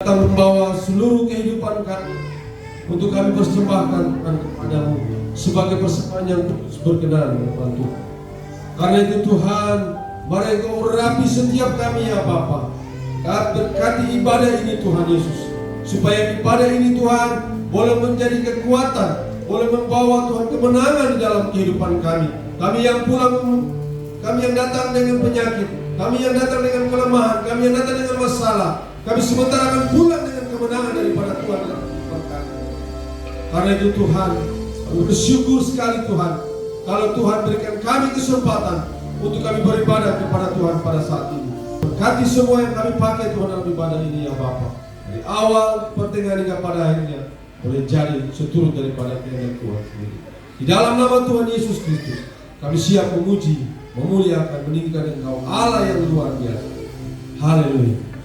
Datang membawa seluruh kehidupan kami untuk kami persembahkan kepadamu sebagai persembahan yang kudus berkenan Tuhan Tuhan. Karena itu Tuhan, mari Engkau urapi setiap kami ya Bapa. Berkati ibadah ini Tuhan Yesus, supaya ibadah ini Tuhan boleh menjadi kekuatan, boleh membawa Tuhan kemenangan di dalam kehidupan kami. Kami yang pulang, kami yang datang dengan penyakit, kami yang datang dengan kelemahan, kami yang datang dengan masalah, kami sementara akan pulang dengan kemenangan daripada Tuhan dan berkat. Karena itu Tuhan, kami bersyukur sekali Tuhan, kalau Tuhan berikan kami kesempatan untuk kami beribadah kepada Tuhan pada saat ini. Berkati semua yang kami pakai Tuhan dalam ibadah ini ya Bapa. Dari awal, pertengahan hingga pada akhirnya boleh jadi seturut daripada kehendak Tuhan sendiri. Di dalam nama Tuhan Yesus Kristus, kami siap memuji, memuliakan, meninggikan Engkau Allah yang luar biasa. Haleluya.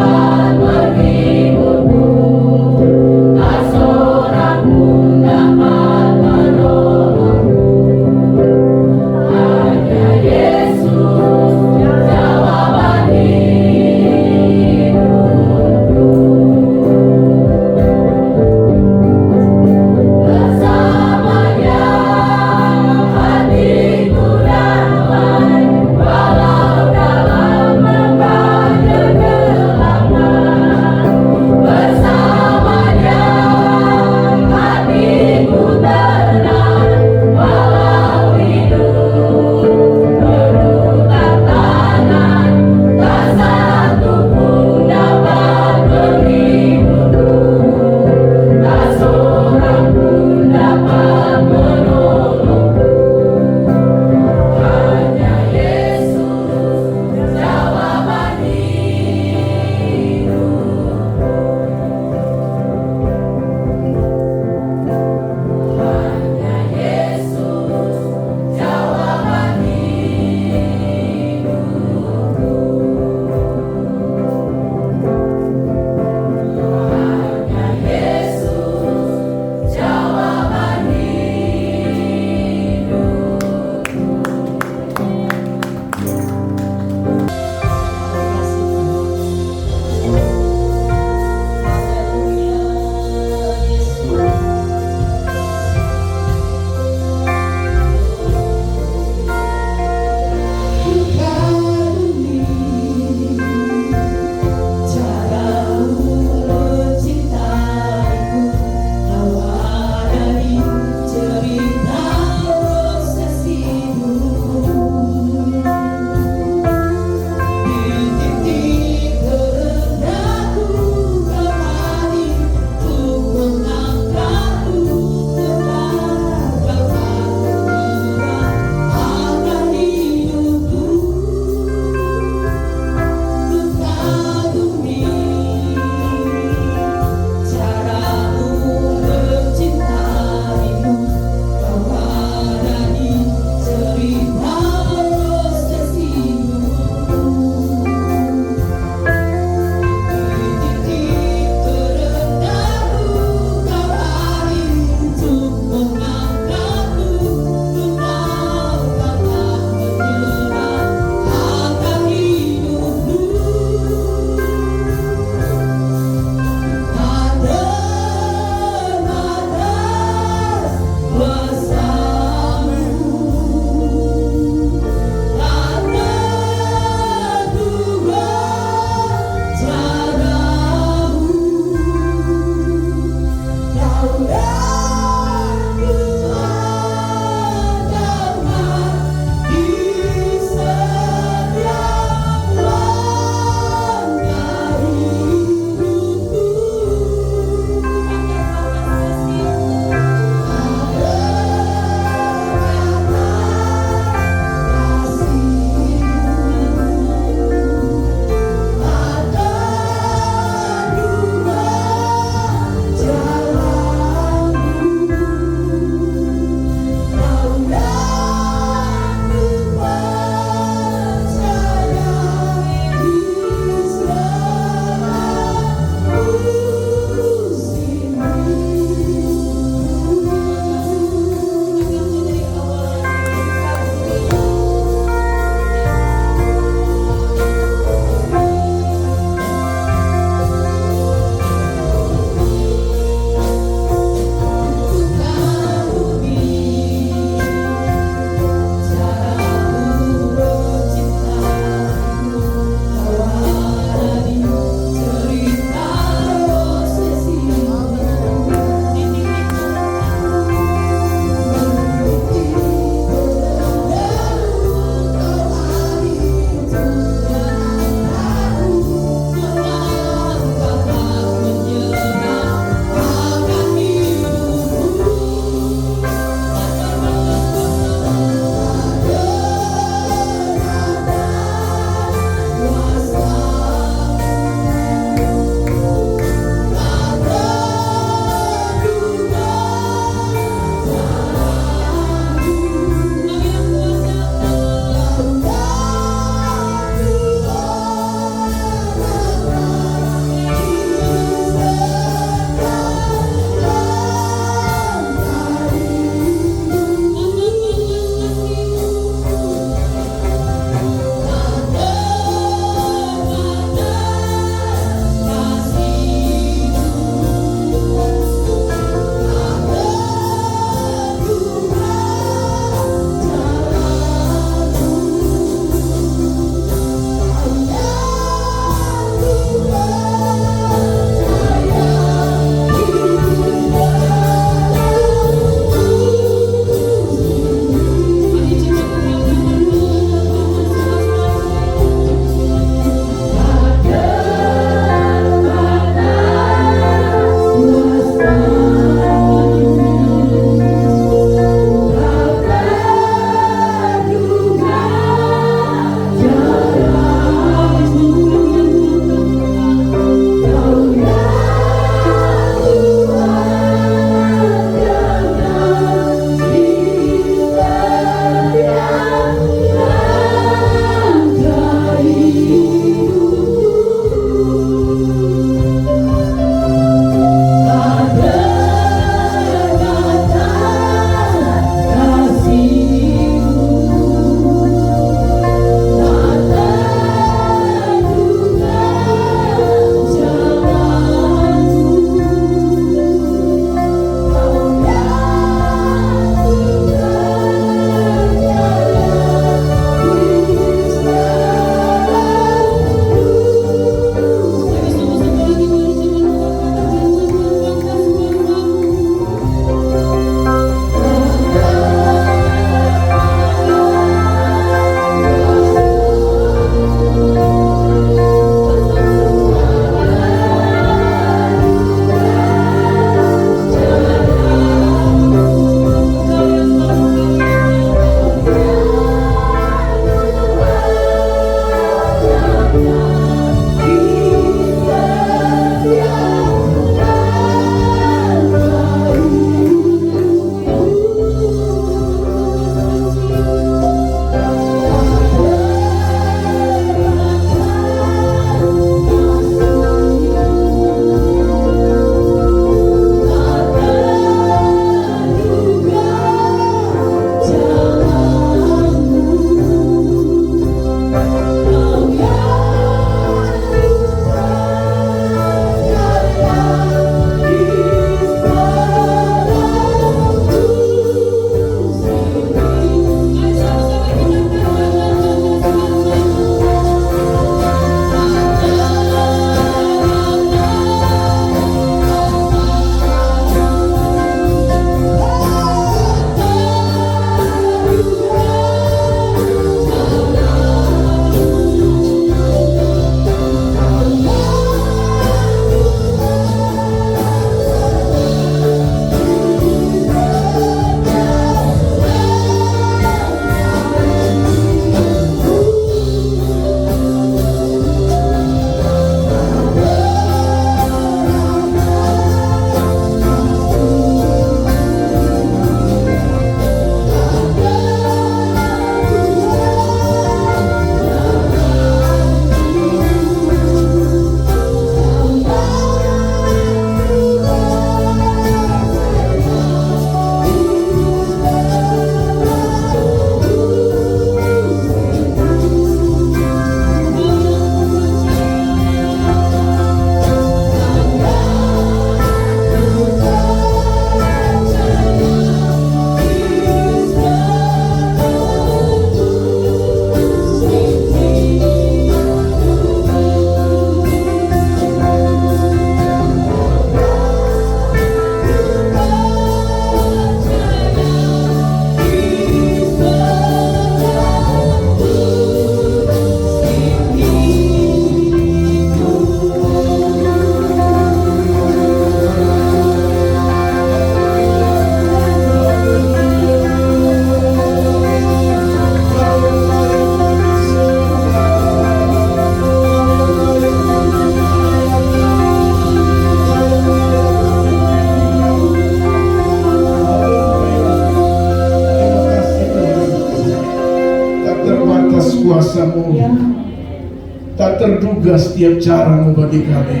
juga setiap cara bagi kami.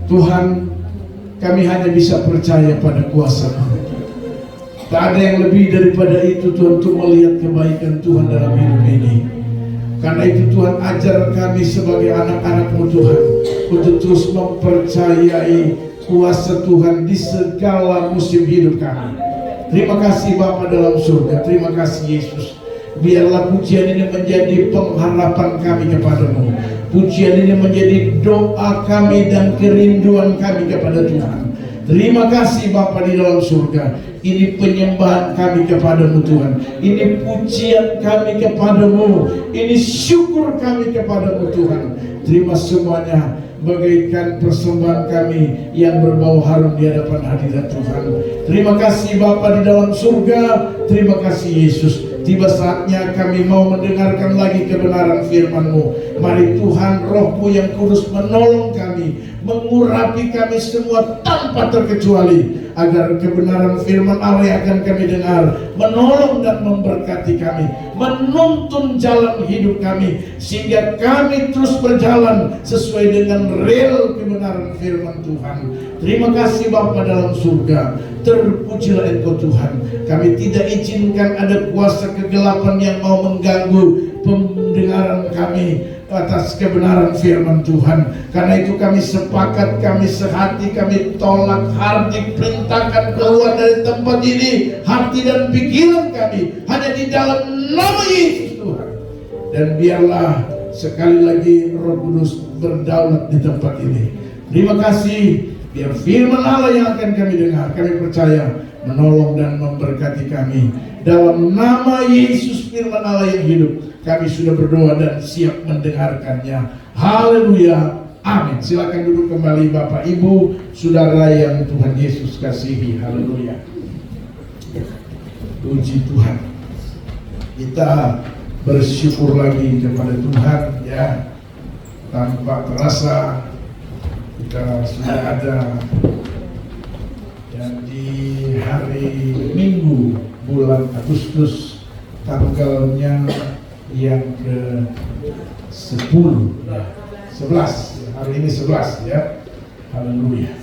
Tuhan, kami hanya bisa percaya pada kuasa-Mu. Tak ada yang lebih daripada itu Tuhan, untuk melihat kebaikan Tuhan dalam hidup ini. Karena itu Tuhan, ajar kami sebagai anak-anak-Mu Tuhan, untuk terus mempercayai kuasa Tuhan di segala musim hidup kami. Terima kasih Bapa dalam surga, terima kasih Yesus. Biarlah pujian ini menjadi pengharapan kami kepadamu. Pujian ini menjadi doa kami dan kerinduan kami kepada Tuhan. Terima kasih Bapa di dalam surga. Ini penyembahan kami kepadamu Tuhan. Ini pujian kami kepadamu. Ini syukur kami kepadamu Tuhan. Terima semuanya bagaikan persembahan kami yang berbau harum di hadapan hadirat Tuhan. Terima kasih Bapa di dalam surga. Terima kasih Yesus. Tiba saatnya kami mau mendengarkan lagi kebenaran firman-Mu. Mari Tuhan, Roh-Mu yang kudus menolong kami, mengurapi kami semua tanpa terkecuali, agar kebenaran firman Allah yang akan kami dengar menolong dan memberkati kami, menuntun jalan hidup kami, sehingga kami terus berjalan sesuai dengan rel kebenaran firman Tuhan. Terima kasih Bapa dalam surga. Terpujilah Engkau Tuhan. Kami tidak izinkan ada kuasa kegelapan yang mau mengganggu pendengaran kami atas kebenaran firman Tuhan. Karena itu kami sepakat, kami sehati, kami tolak, hardik, perintahkan keluar dari tempat ini hati dan pikiran kami hanya di dalam nama Yesus Tuhan. Dan biarlah sekali lagi Roh Kudus berdaulat di tempat ini. Terima kasih. Biar firman Allah yang akan kami dengar, kami percaya menolong dan memberkati kami. Dalam nama Yesus firman Allah yang hidup, kami sudah berdoa dan siap mendengarkannya. Haleluya. Amin. Silakan duduk kembali Bapak Ibu, saudara yang Tuhan Yesus kasihi. Haleluya. Puji Tuhan. Kita bersyukur lagi kepada Tuhan ya. Tanpa terasa kita sudah ada dan di hari Minggu bulan Agustus, tanggalnya yang ke-10 11, hari ini 11 ya. Haleluya.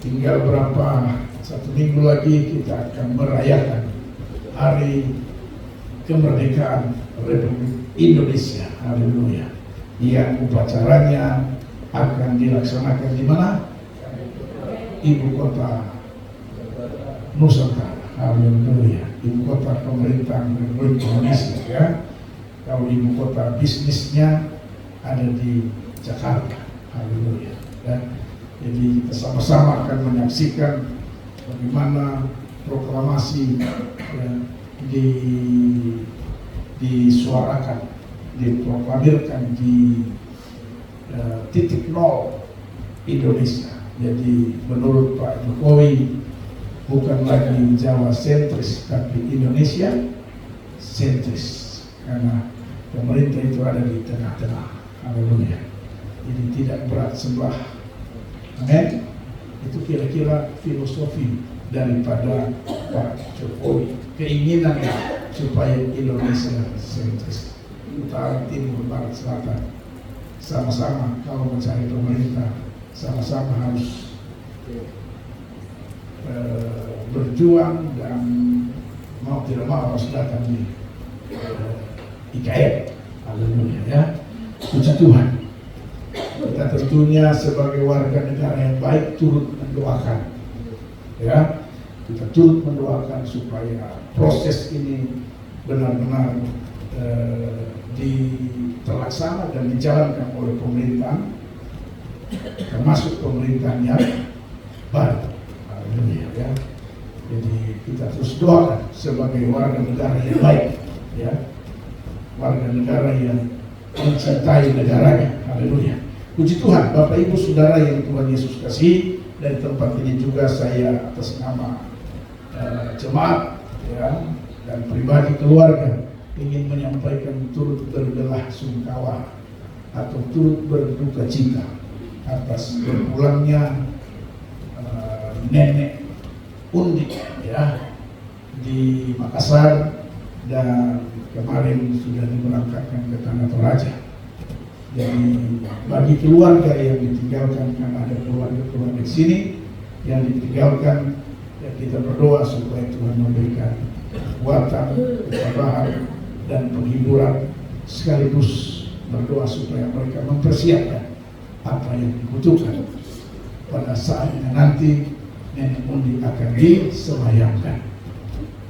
Tinggal berapa, 1 minggu lagi kita akan merayakan hari kemerdekaan Republik Indonesia. Haleluya. Yang upacaranya akan dilaksanakan di mana? Ibu kota Nusantara. Haleluya. Ibu kota pemerintahan Republik Indonesia ya. Kalau ibu kota bisnisnya ada di Jakarta. Haleluya. Ya. Jadi kita sama-sama akan menyaksikan bagaimana proklamasi ya, disuarakan, diproklamirkan di titik nol Indonesia. Jadi menurut Pak Jokowi bukan lagi Jawa sentris tapi Indonesia sentris, karena pemerintah itu ada di tengah-tengah. Haleluya. Jadi tidak berat sebelah. Amin. Itu kira-kira filosofi daripada Pak Jokowi, keinginannya supaya Indonesia sentris. Utara, timur, barat, selatan, sama-sama kalau mencari pemerintah, sama-sama harus berjuang dan mau tidak mau harus datang di IKN. Haleluya ya. Puji Tuhan. Kita tentunya sebagai warga negara yang baik turut mendoakan ya. Kita turut mendoakan supaya proses ini benar-benar terlaksana dan dijalankan oleh pemerintah, termasuk pemerintahan yang baru. Haleluya ya. Jadi kita terus doakan sebagai warga negara yang baik ya, warga negara yang mencintai negaranya. Haleluya. Puji Tuhan. Bapak Ibu Saudara yang Tuhan Yesus kasih, dari tempat ini juga saya atas nama jemaat ya dan pribadi keluarga ingin menyampaikan turut berbelah sungkawa atau turut berduka cita atas berpulangnya nenek Undi ya di Makassar, dan kemarin sudah diberangkatkan ke Tanah Toraja. Jadi bagi keluarga yang ditinggalkan, karena ada keluarga-keluarga di sini yang ditinggalkan, ya kita berdoa supaya Tuhan memberikan kekuatan, ketabahan, dan penghiburan, sekaligus berdoa supaya mereka mempersiapkan apa yang dibutuhkan pada saatnya nanti nenek mondi akan disemayamkan.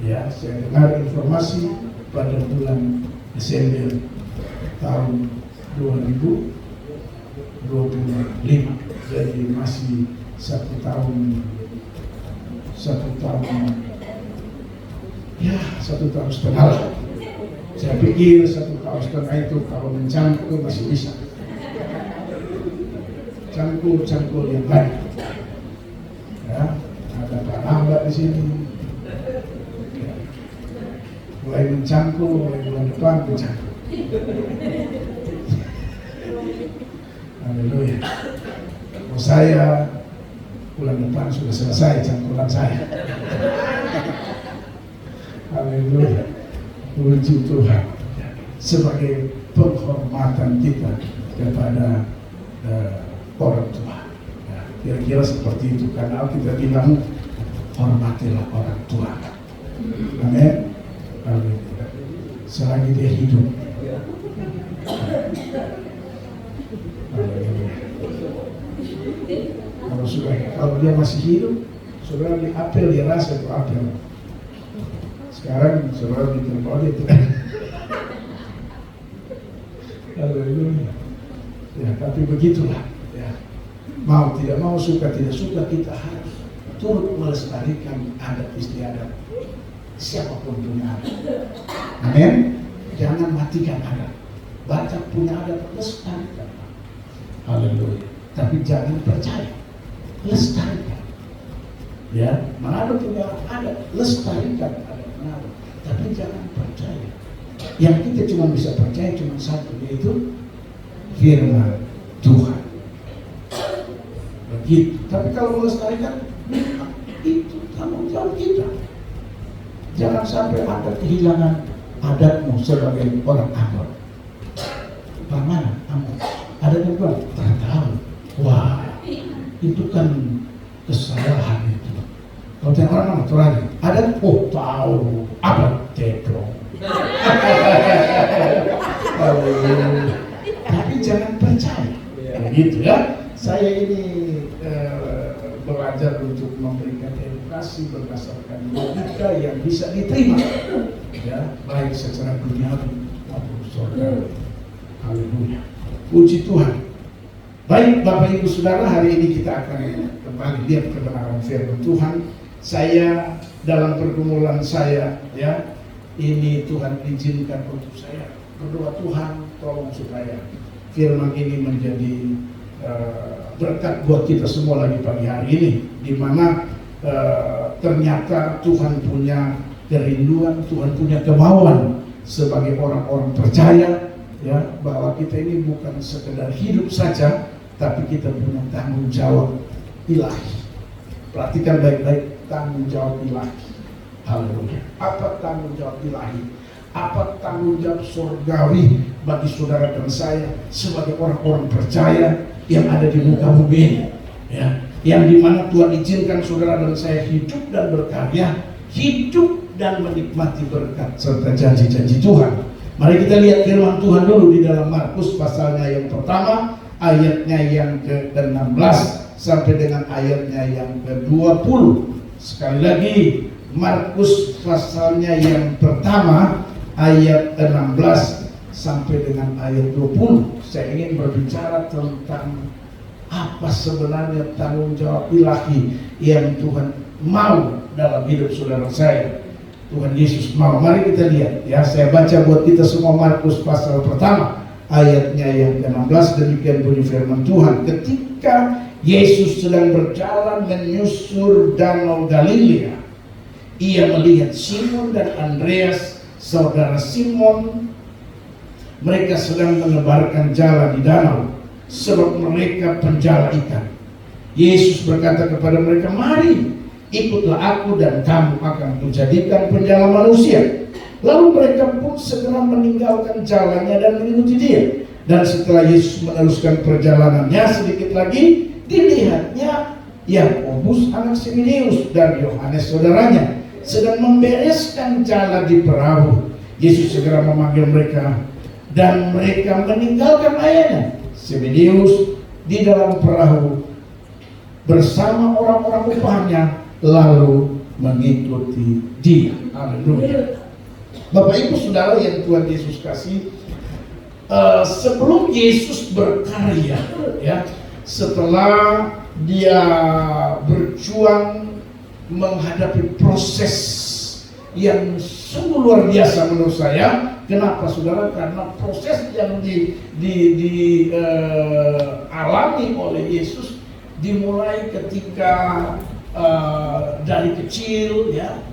Ya, saya dengar informasi pada bulan Desember tahun 2025, jadi masih satu tahun setengah lah. Saya pikir 1 tahun setengah itu kalau mencangkul masih bisa, cangkul yang baik. Ya, ada Pak Nambah di sini. Ya. Mulai mencangkul, mulai bulan depan mencangkul. Haleluya. Oh, saya bulan depan sudah selesai cangkulan saya. Haleluya. Puji Tuhan. Sebagai penghormatan kita kepada orang tua. Ya, kira-kira seperti itu, karena kita bilang hormatilah orang tua. Amin. Haleluya. Selagi dia hidup. Kalau dia masih hidup, saudara di apel, dia rasa itu apel. Sekarang saudara di tempat itu. Haleluya. Ya, tapi begitulah. Ya. Mau tidak mau, suka tidak suka, kita harus turut melestarikan adat istiadat siapapun punya adat. Amin. Jangan matikan adat. Baca punya adat, lestarikan. Haleluya. Tapi jangan percaya, lestarikan. Ya, Manado punya adat, lestarikan adat Manado. Tapi jangan percaya. Yang kita cuma bisa percaya cuma satu, yaitu firman Tuhan. Begitu. Tapi kalau melestarikan, itu tanggung jawab kita. Jangan sampai ada kehilangan adatmu sebagai orang Ambon. Bagaimana Ambon? Ada yang bilang, tak tahu. Wah, itu kan kesalahan itu. Kalau yang orang naturali, ada tahu apa teplong. Tapi jangan percaya. Begitu ya. Saya ini belajar untuk memberikan edukasi berdasarkan logika yang bisa diterima, ya, baik secara duniawi maupun surga. Haleluya. Puji Tuhan. Baik Bapak Ibu Saudara, hari ini kita akan kembali lihat kebenaran firman Tuhan. Saya dalam pergumulan saya, ya, ini Tuhan izinkan untuk saya berdoa, Tuhan tolong supaya firman ini menjadi berkat buat kita semua lagi pagi hari ini, di mana ternyata Tuhan punya kerinduan, Tuhan punya kemauan sebagai orang-orang percaya, ya, bahwa kita ini bukan sekedar hidup saja, tapi kita punya tanggung jawab ilahi. Perhatikan baik-baik, tanggung jawab ilahi. Haleluya. Apa tanggung jawab ilahi? Apa tanggung jawab surgawi bagi saudara dan saya sebagai orang-orang percaya yang ada di muka bumi ini, ya, yang dimana Tuhan izinkan saudara dan saya hidup dan berkarya, hidup dan menikmati berkat serta janji-janji Tuhan. Mari kita lihat firman Tuhan dulu di dalam Markus pasalnya yang pertama, ayatnya yang ke-16 sampai dengan ayatnya yang ke-20. Sekali lagi, Markus pasalnya yang pertama, ayat 16 sampai dengan ayat 20. Saya ingin berbicara tentang apa sebenarnya tanggung jawab ilahi yang Tuhan mau dalam hidup saudara saya. Tuhan Yesus mau. Mari kita lihat, ya, saya baca buat kita semua Markus pasal pertama ayatnya yang ke-16. Demikian bunyi firman Tuhan. Ketika Yesus sedang berjalan menyusur danau Galilea, ia melihat Simon dan Andreas saudara Simon. Mereka sedang menebarkan jala di danau, sebab mereka penjala ikan. Yesus berkata kepada mereka, "Mari, ikutlah aku dan kamu akan kujadikan penjala manusia." Lalu mereka pun segera meninggalkan jalannya dan mengikuti dia. Dan setelah Yesus meneruskan perjalanannya, sedikit lagi dilihatnya Yakobus anak Zebedeus dan Yohanes saudaranya sedang membereskan jala di perahu. Yesus segera memanggil mereka dan mereka meninggalkan ayahnya Zebedeus di dalam perahu bersama orang-orang upahnya, lalu mengikuti dia. Haleluya. Bapak Ibu Saudara yang Tuhan Yesus kasih, sebelum Yesus berkarya, ya, setelah dia berjuang menghadapi proses yang sungguh luar biasa menurut saya. Kenapa saudara? Karena proses yang dialami oleh Yesus dimulai ketika dari kecil, ya,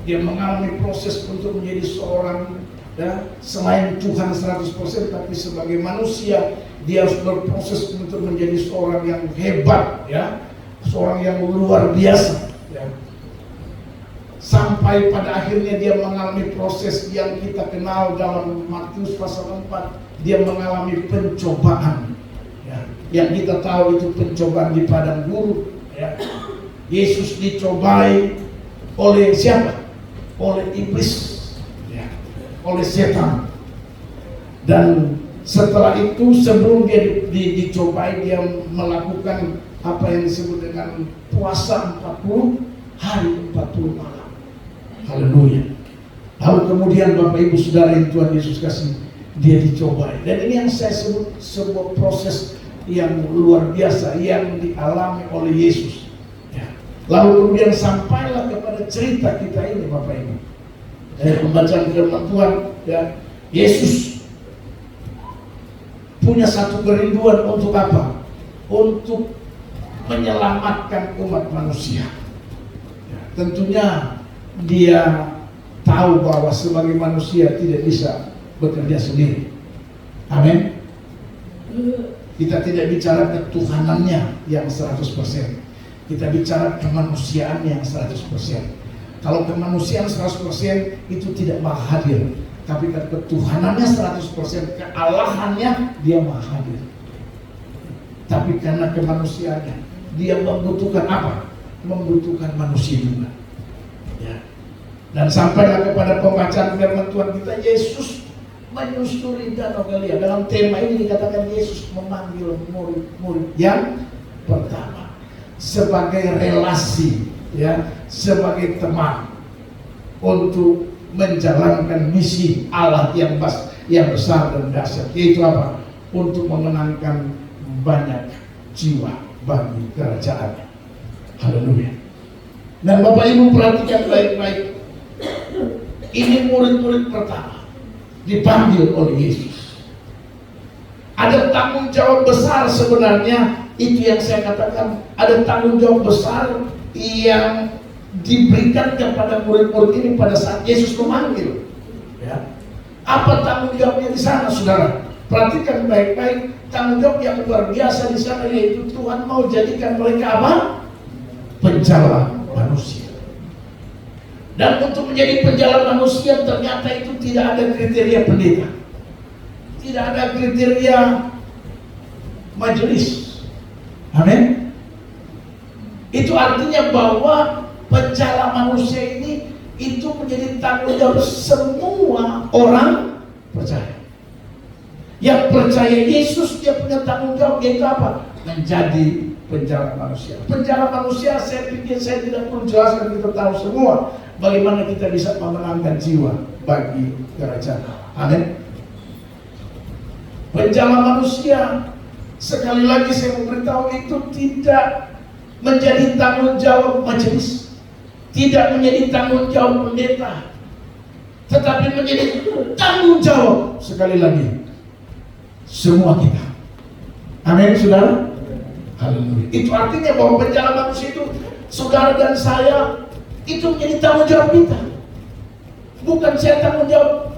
dia mengalami proses untuk menjadi seorang, ya, selain Tuhan 100%, tapi sebagai manusia dia harus berproses untuk menjadi seorang yang hebat, ya, seorang yang luar biasa, ya. Sampai pada akhirnya dia mengalami proses yang kita kenal dalam Matius pasal 4, dia mengalami pencobaan, ya. Yang kita tahu itu pencobaan di padang gurun, ya. Yesus dicobai oleh siapa? Oleh iblis, ya, oleh setan. Dan setelah itu, sebelum dia dicobai, dia melakukan apa yang disebut dengan puasa 40 hari 40 malam. Haleluya. Lalu kemudian Bapak Ibu Saudara yang Tuhan Yesus kasih, dia dicobai. Dan ini yang saya sebut sebuah proses yang luar biasa yang dialami oleh Yesus, ya. Lalu kemudian sampailah kepada cerita kita ini, Bapak Ibu. Pembacaan firman Tuhan, ya. Yesus punya satu kerinduan untuk apa? Untuk menyelamatkan umat manusia, ya. Tentunya dia tahu bahwa sebagai manusia tidak bisa bekerja sendiri. Amin. Kita tidak bicara ketuhanannya yang 100%. Kita bicara kemanusiaan yang 100%. Kalau kemanusiaan 100% itu tidak maha hadir. Tapi ketuhanannya 100%, kealahannya dia maha hadir. Tapi karena kemanusiaannya, dia membutuhkan apa? Membutuhkan manusia juga, ya. Dan sampailah kepada pembacaan firman Tuhan kita, Yesus menyusuri Danau Galilea. Dalam tema ini dikatakan Yesus memanggil murid-murid yang pertama sebagai relasi, ya, sebagai teman untuk menjalankan misi Allah yang besar dan dahsyat, yaitu apa? Untuk memenangkan banyak jiwa bagi kerajaannya. Haleluya. Dan Bapak Ibu perhatikan baik-baik. Ini murid-murid pertama dipanggil oleh Yesus. Ada tanggung jawab besar sebenarnya, itu yang saya katakan, ada tanggung jawab besar yang diberikan kepada murid-murid ini pada saat Yesus memanggil, ya. Apa tanggung jawabnya di sana, saudara? Perhatikan baik-baik, tanggung jawab yang luar biasa di sana, yaitu Tuhan mau jadikan mereka apa? Penjala manusia. Dan untuk menjadi penjala manusia ternyata itu tidak ada kriteria pendeta, tidak ada kriteria majelis. Amin. Itu artinya bahwa penjala manusia ini itu menjadi tanggung jawab semua orang percaya. Yang percaya Yesus, dia punya tanggung jawab, yaitu apa? Menjadi penjala manusia. Penjala manusia, saya pikir saya tidak perlu jelaskan, kita tahu semua bagaimana kita bisa memenangkan jiwa bagi kerajaan. Amin. Penjala manusia, sekali lagi saya memberitahu, itu tidak menjadi tanggung jawab majelis, tidak menjadi tanggung jawab pendeta, tetapi menjadi tanggung jawab, sekali lagi, semua kita. Amin, saudara. Haleluya. Itu artinya bahwa penjala manusia itu, saudara dan saya, itu menjadi tanggung jawab kita. Bukan saya tanggung jawab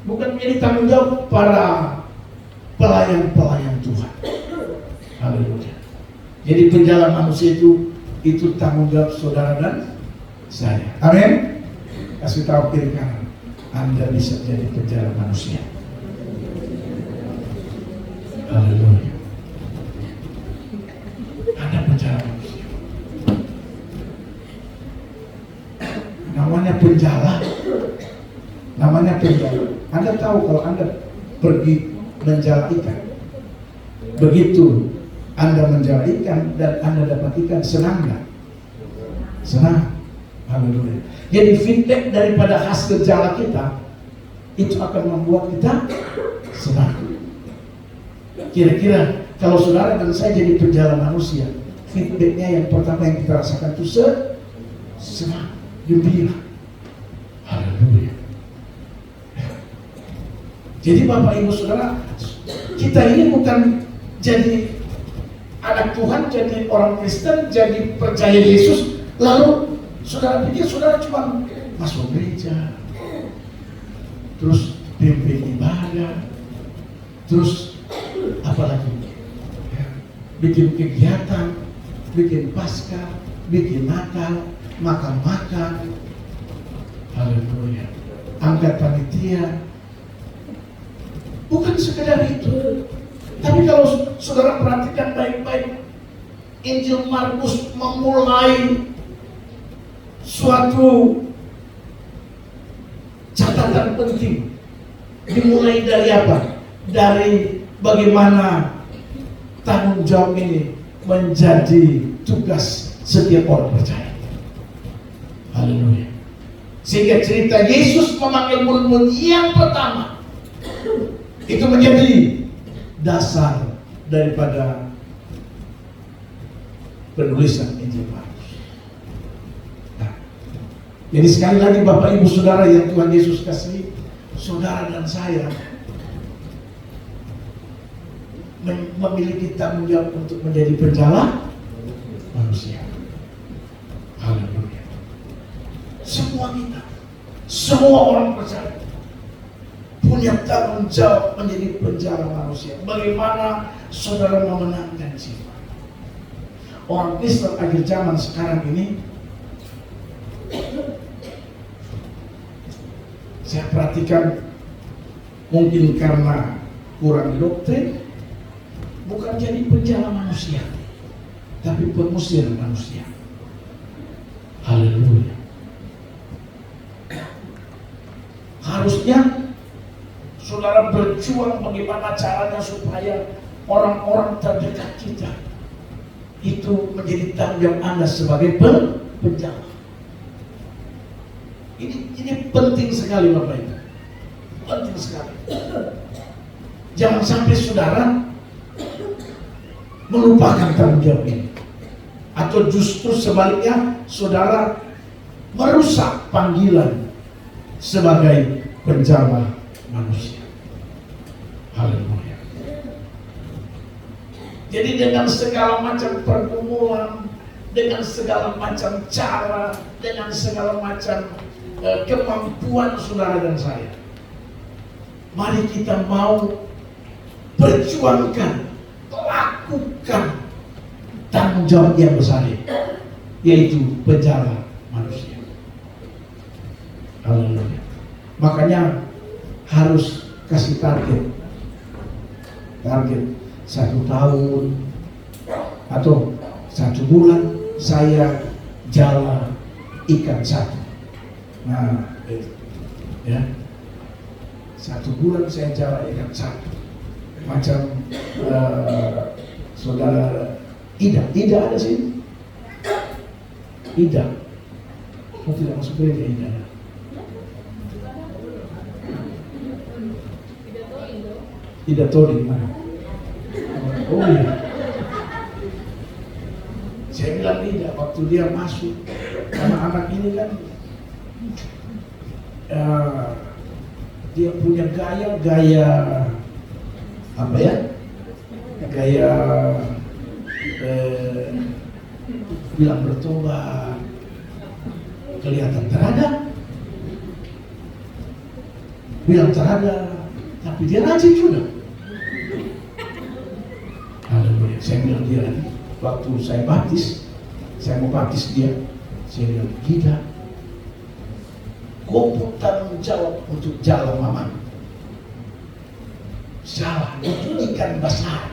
bukan menjadi tanggung jawab para pelayan-pelayan Tuhan. Haleluya. Jadi penjala manusia itu tanggung jawab saudara dan saya. Amin. Kasih tahu kiri kanan. Anda bisa jadi penjara manusia. Haleluya. Anda penjara manusia. Namanya penjara. Namanya penjara. Anda tahu kalau Anda pergi menjala ikan, begitu Anda menjala ikan dan Anda dapat ikan, senang nggak? Senang. Haleluya. Jadi feedback daripada hasil jala kita itu akan membuat kita senang. Kira-kira kalau saudara dan saya jadi penjala manusia, feedbacknya yang pertama yang kita rasakan itu senang, gembira. Haleluya. Jadi Bapak Ibu Saudara, kita ini bukan jadi anak Tuhan, jadi orang Kristen, jadi percaya Yesus, lalu saudara pikir saudara cuma masuk gereja, terus pimpin ibadah, terus apa lagi? Bikin kegiatan, bikin Paskah, bikin Natal, makan-makan. Haleluya. Angkat panitia. Bukan sekedar itu. Tapi kalau saudara perhatikan baik-baik, Injil Markus memulai suatu catatan penting. Dimulai dari apa? Dari bagaimana tanggung jawab ini menjadi tugas setiap orang percaya. Haleluya. Sehingga cerita Yesus memanggil murid-murid yang pertama itu menjadi dasar daripada penulisan Injil Markus. Nah, jadi sekali lagi Bapak Ibu Saudara yang Tuhan Yesus kasih, saudara dan saya memiliki tanggung jawab untuk menjadi penjala manusia. Haleluya. Semua kita, semua orang percaya punya tanggung jawab menjadi penjala manusia. Bagaimana saudara memenangkan jiwa? Orang Kristen akhir zaman sekarang ini, saya perhatikan mungkin karena kurang doktrin, bukan jadi penjala manusia, tapi pengusir manusia. Haleluya. Harusnya saudara berjuang bagaimana caranya supaya orang-orang terdekat kita itu menjadi tanggung jawab Anda sebagai penjala. Ini penting sekali Bapak Ibu. Penting sekali. Jangan sampai saudara melupakan tanggung jawab ini. Atau justru sebaliknya saudara merusak panggilan sebagai penjala manusia. Haleluya. Jadi dengan segala macam pergumulan, dengan segala macam cara, dengan segala macam kemampuan saudara dan saya, mari kita mau perjuangkan, lakukan tanggung jawab yang besar, yaitu penjala manusia. Haleluya. Makanya harus kasih target 1 tahun atau 1 bulan saya jala ikan 1. Nah, ya, 1 bulan saya jala ikan 1. Macam saudara Ida ada sini. Ida, kau tidak masuk gereja Ida. Tidak tahu di mana. Oh iya. Saya bilang tidak waktu dia masuk, karena anak ini kan dia punya gaya apa ya? Gaya bilang bertobat, kelihatan terhadap, bilang terhadap, tapi dia rajin juga. Haleluya. Saya bilang dia lagi, waktu saya baptis, saya mau baptis dia, saya bilang, Gida, Kau pun tanggung jawab untuk jalan mama. Salah, itu ikan besar.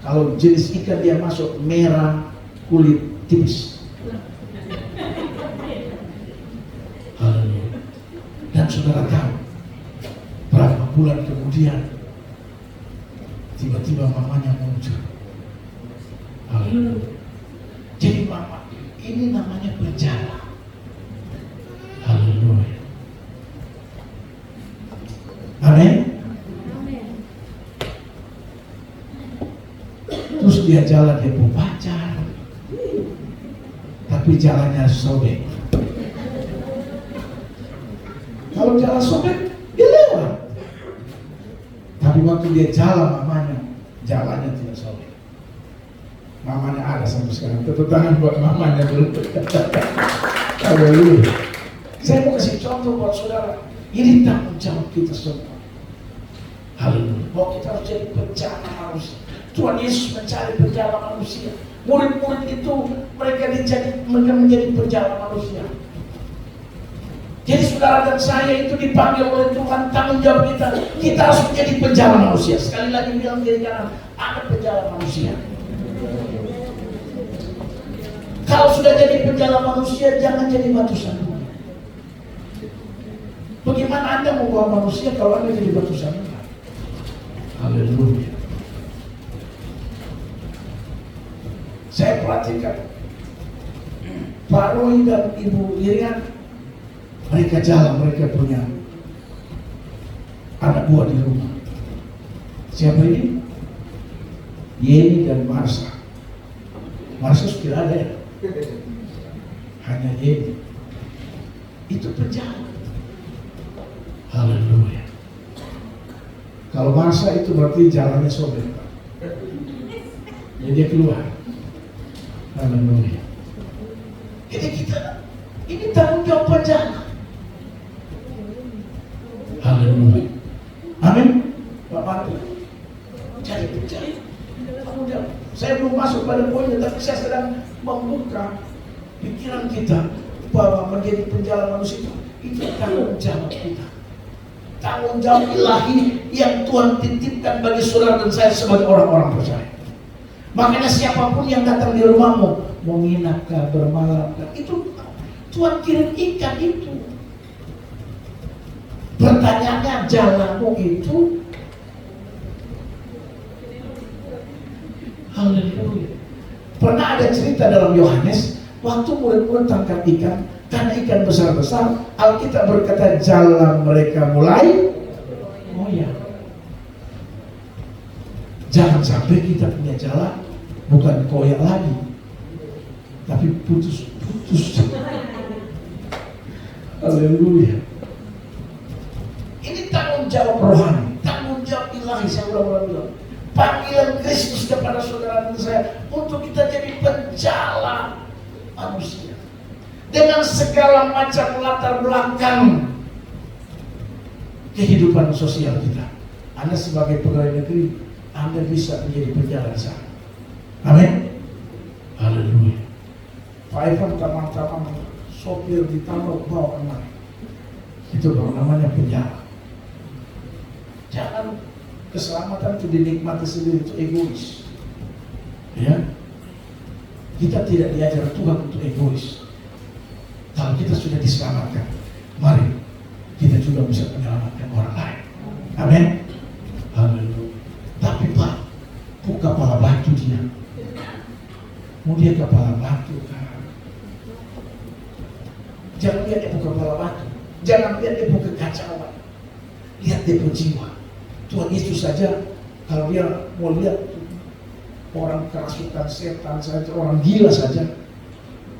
Kalau jenis ikan dia masuk merah, kulit tipis. Haleluya. Dan saudara tahu, berapa bulan kemudian tiba-tiba mamanya muncul. Haleluya. Jadi mama, ini namanya berjalan. Haleluya. Amin. Terus dia jalan, dia mau pacar, tapi jalannya sobek. Kalau jalan sobek, dia lewat. Tapi waktu dia jalan mamanya, jalannya tidak sobek. Mamanya ada sampai sekarang. Tepuk tangan buat mamanya dulu. Haleluya. Saya mau kasih contoh buat saudara. Ini tanggung jawab kita semua. Haleluya. Bahwa kita harus jadi penjala manusia. Tuhan Yesus mencari penjala manusia. Murid-murid itu mereka menjadi penjala manusia. Jadi saudara dan saya itu dipanggil oleh Tuhan, tanggung jawab kita. Kita harus menjadi penjala manusia. Sekali lagi bilang kiri kanan, ada penjala manusia. Kalau sudah jadi penjala manusia, jangan jadi batu sandungan. Bagaimana Anda membawa manusia kalau Anda jadi batu sandungan? Haleluya. Saya perhatikan Pak Roy dan Ibu Irian, mereka jalan, mereka punya anak buah di rumah. Siapa ini? Yeni dan Marsha. Marsha sudah ada ya? Hanya Yeni. Itu penjara. Haleluya. Kalau Marsha itu berarti jalannya sobek. Jadi dia keluar. Haleluya. Jadi kita, ini tanggung jawab penjara. Haleluya. Amin. Bapak jadi penjara. Tanggung jawab. Saya belum masuk pada poinnya, tapi saya sedang membuka pikiran kita bahwa menjadi penjara manusia itu tanggung jawab kita. Tanggung jawab ilahi yang Tuhan titipkan bagi saudara dan saya sebagai orang-orang percaya. Makanya siapapun yang datang di rumahmu, mau nginap kah, bermalam kah, itu Tuhan kirim ikan itu. Pertanyaannya, jalanmu itu, haleluya. Pernah ada cerita dalam Yohanes, waktu murid-murid tangkap ikan, karena ikan besar-besar, Alkitab berkata jalan mereka mulai goyang. Jangan sampai kita punya jalan bukan koyak lagi, tapi putus-putus. Haleluya. Ini tanggung jawab rohani, tanggung jawab ilahi. Saya ulang-ulang bilang, panggilan Kristus kepada saudara dan saya untuk kita jadi penjala manusia dengan segala macam latar belakang kehidupan sosial kita. Anda sebagai pegawai negeri, Anda bisa menjadi penjala di sana. Amin. Haleluya. Pak Ivan taman-taman sopir ditambah bawa anak. Itu baru namanya penjara. Jangan keselamatan itu dinikmati sendiri, itu egois. Ya. Kita tidak diajar Tuhan untuk egois. Kalau kita sudah diselamatkan, mari kita juga bisa menyelamatkan orang lain. Amin. Haleluya. Tapi Pak, kok kepala batu dia? Mau dia kepala batu kan? Jangan lihat dia bukan kepala batu. Jangan lihat dia bukan kekacauan. Lihat dia jiwa. Tuhan Yesus saja, kalau dia mau lihat orang kerasukan setan saja, orang gila saja,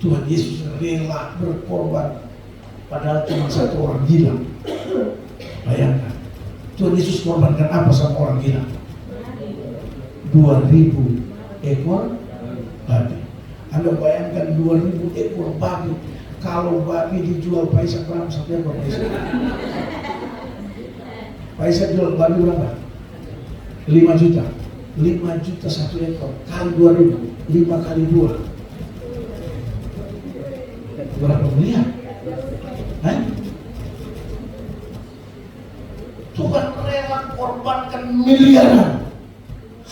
Tuhan Yesus rela berkorban. Padahal cuma satu orang gila. Bayangkan, Tuhan Yesus korbankan apa sama orang gila? 2.000 ekor babi. Anda bayangkan 2.000 ekor babi. Kalau babi dijual Paisa berapa satu ekor? Paisa jual babi berapa? 5 juta. 5 juta satu ekor kali 2.000, 5 kali 2. Berapa miliar? Tuhan rela korbankan miliaran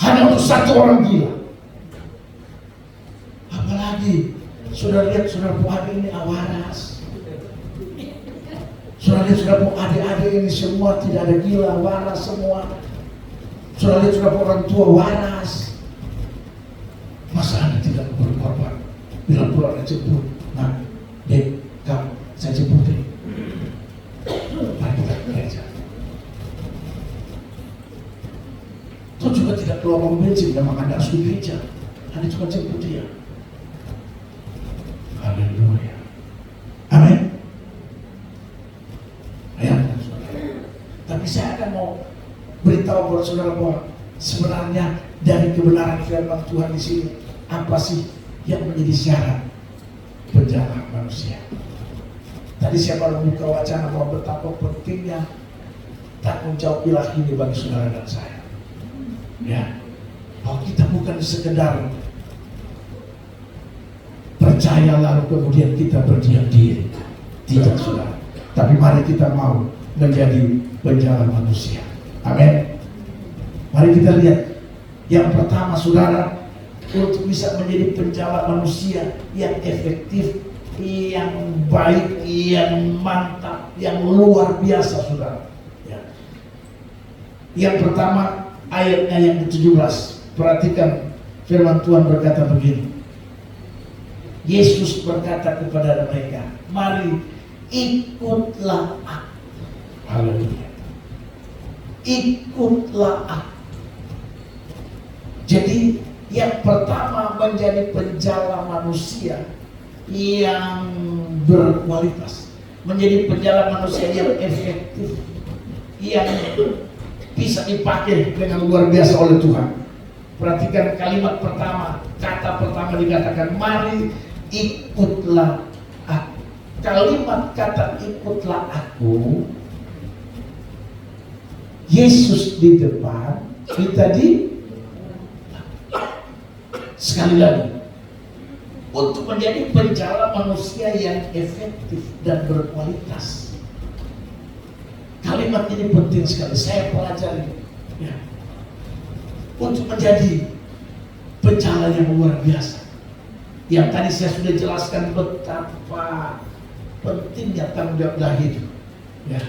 hanya untuk satu orang gila. Apalagi sudah lihat saudara adik ini awaras. Sudah lihat saudara adik-adik ini semua tidak ada gila, waras semua. Sudah lihat saudara orang tua waras. Masa Anda tidak berkorban? Bila perlu Anda jemput, nah, dek, kamu, saya jemput deh. Mari kita ke gereja. Itu juga tidak keluar uang bensin, memang Anda harus ke gereja. Anda cuma jemput dia. Haleluya. Amin. Bayangkan saudara. Tapi saya akan mau beritahu kepada saudara bahwa sebenarnya dari kebenaran firman Tuhan di sini, apa sih yang menjadi syarat penjala manusia? Tadi saya baru buka wacana bahwa betapa pentingnya tanggung jawab ilahi ini bagi saudara dan saya. Ya, bahwa kita bukan sekedar percaya lalu kemudian kita berdiam diri. Tidak, saudara. Tapi mari kita mau menjadi penjala manusia. Amin. Mari kita lihat. Yang pertama, saudara, untuk bisa menjadi penjala manusia yang efektif, yang baik, yang mantap, yang luar biasa, saudara. Ya. Yang pertama, ayatnya yang ke-17. Perhatikan firman Tuhan berkata begini. Yesus berkata kepada mereka, mari ikutlah aku. Haleluya. Ikutlah aku. Jadi yang pertama menjadi penjala manusia yang berkualitas, menjadi penjala manusia yang efektif, yang bisa dipakai dengan luar biasa oleh Tuhan. Perhatikan kalimat pertama, kata pertama dikatakan, mari ikutlah aku. Kalimat kata ikutlah aku, Yesus di depan, kita di. Sekali lagi, untuk menjadi penjala manusia yang efektif dan berkualitas, kalimat ini penting sekali. Saya pelajari ya. Untuk menjadi penjala yang luar biasa, yang tadi saya sudah jelaskan betapa pentingnya tanggung jawab ilahi itu ya.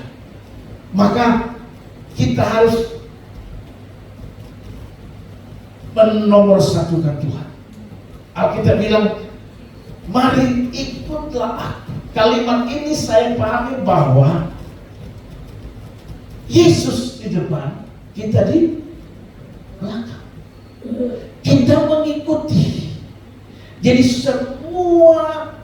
Maka kita harus menomorsatukan Tuhan. Alkitab bilang, mari ikutlah aku. Kalimat ini saya pahami bahwa Yesus di depan, kita di belakang. Kita mengikuti. Jadi semua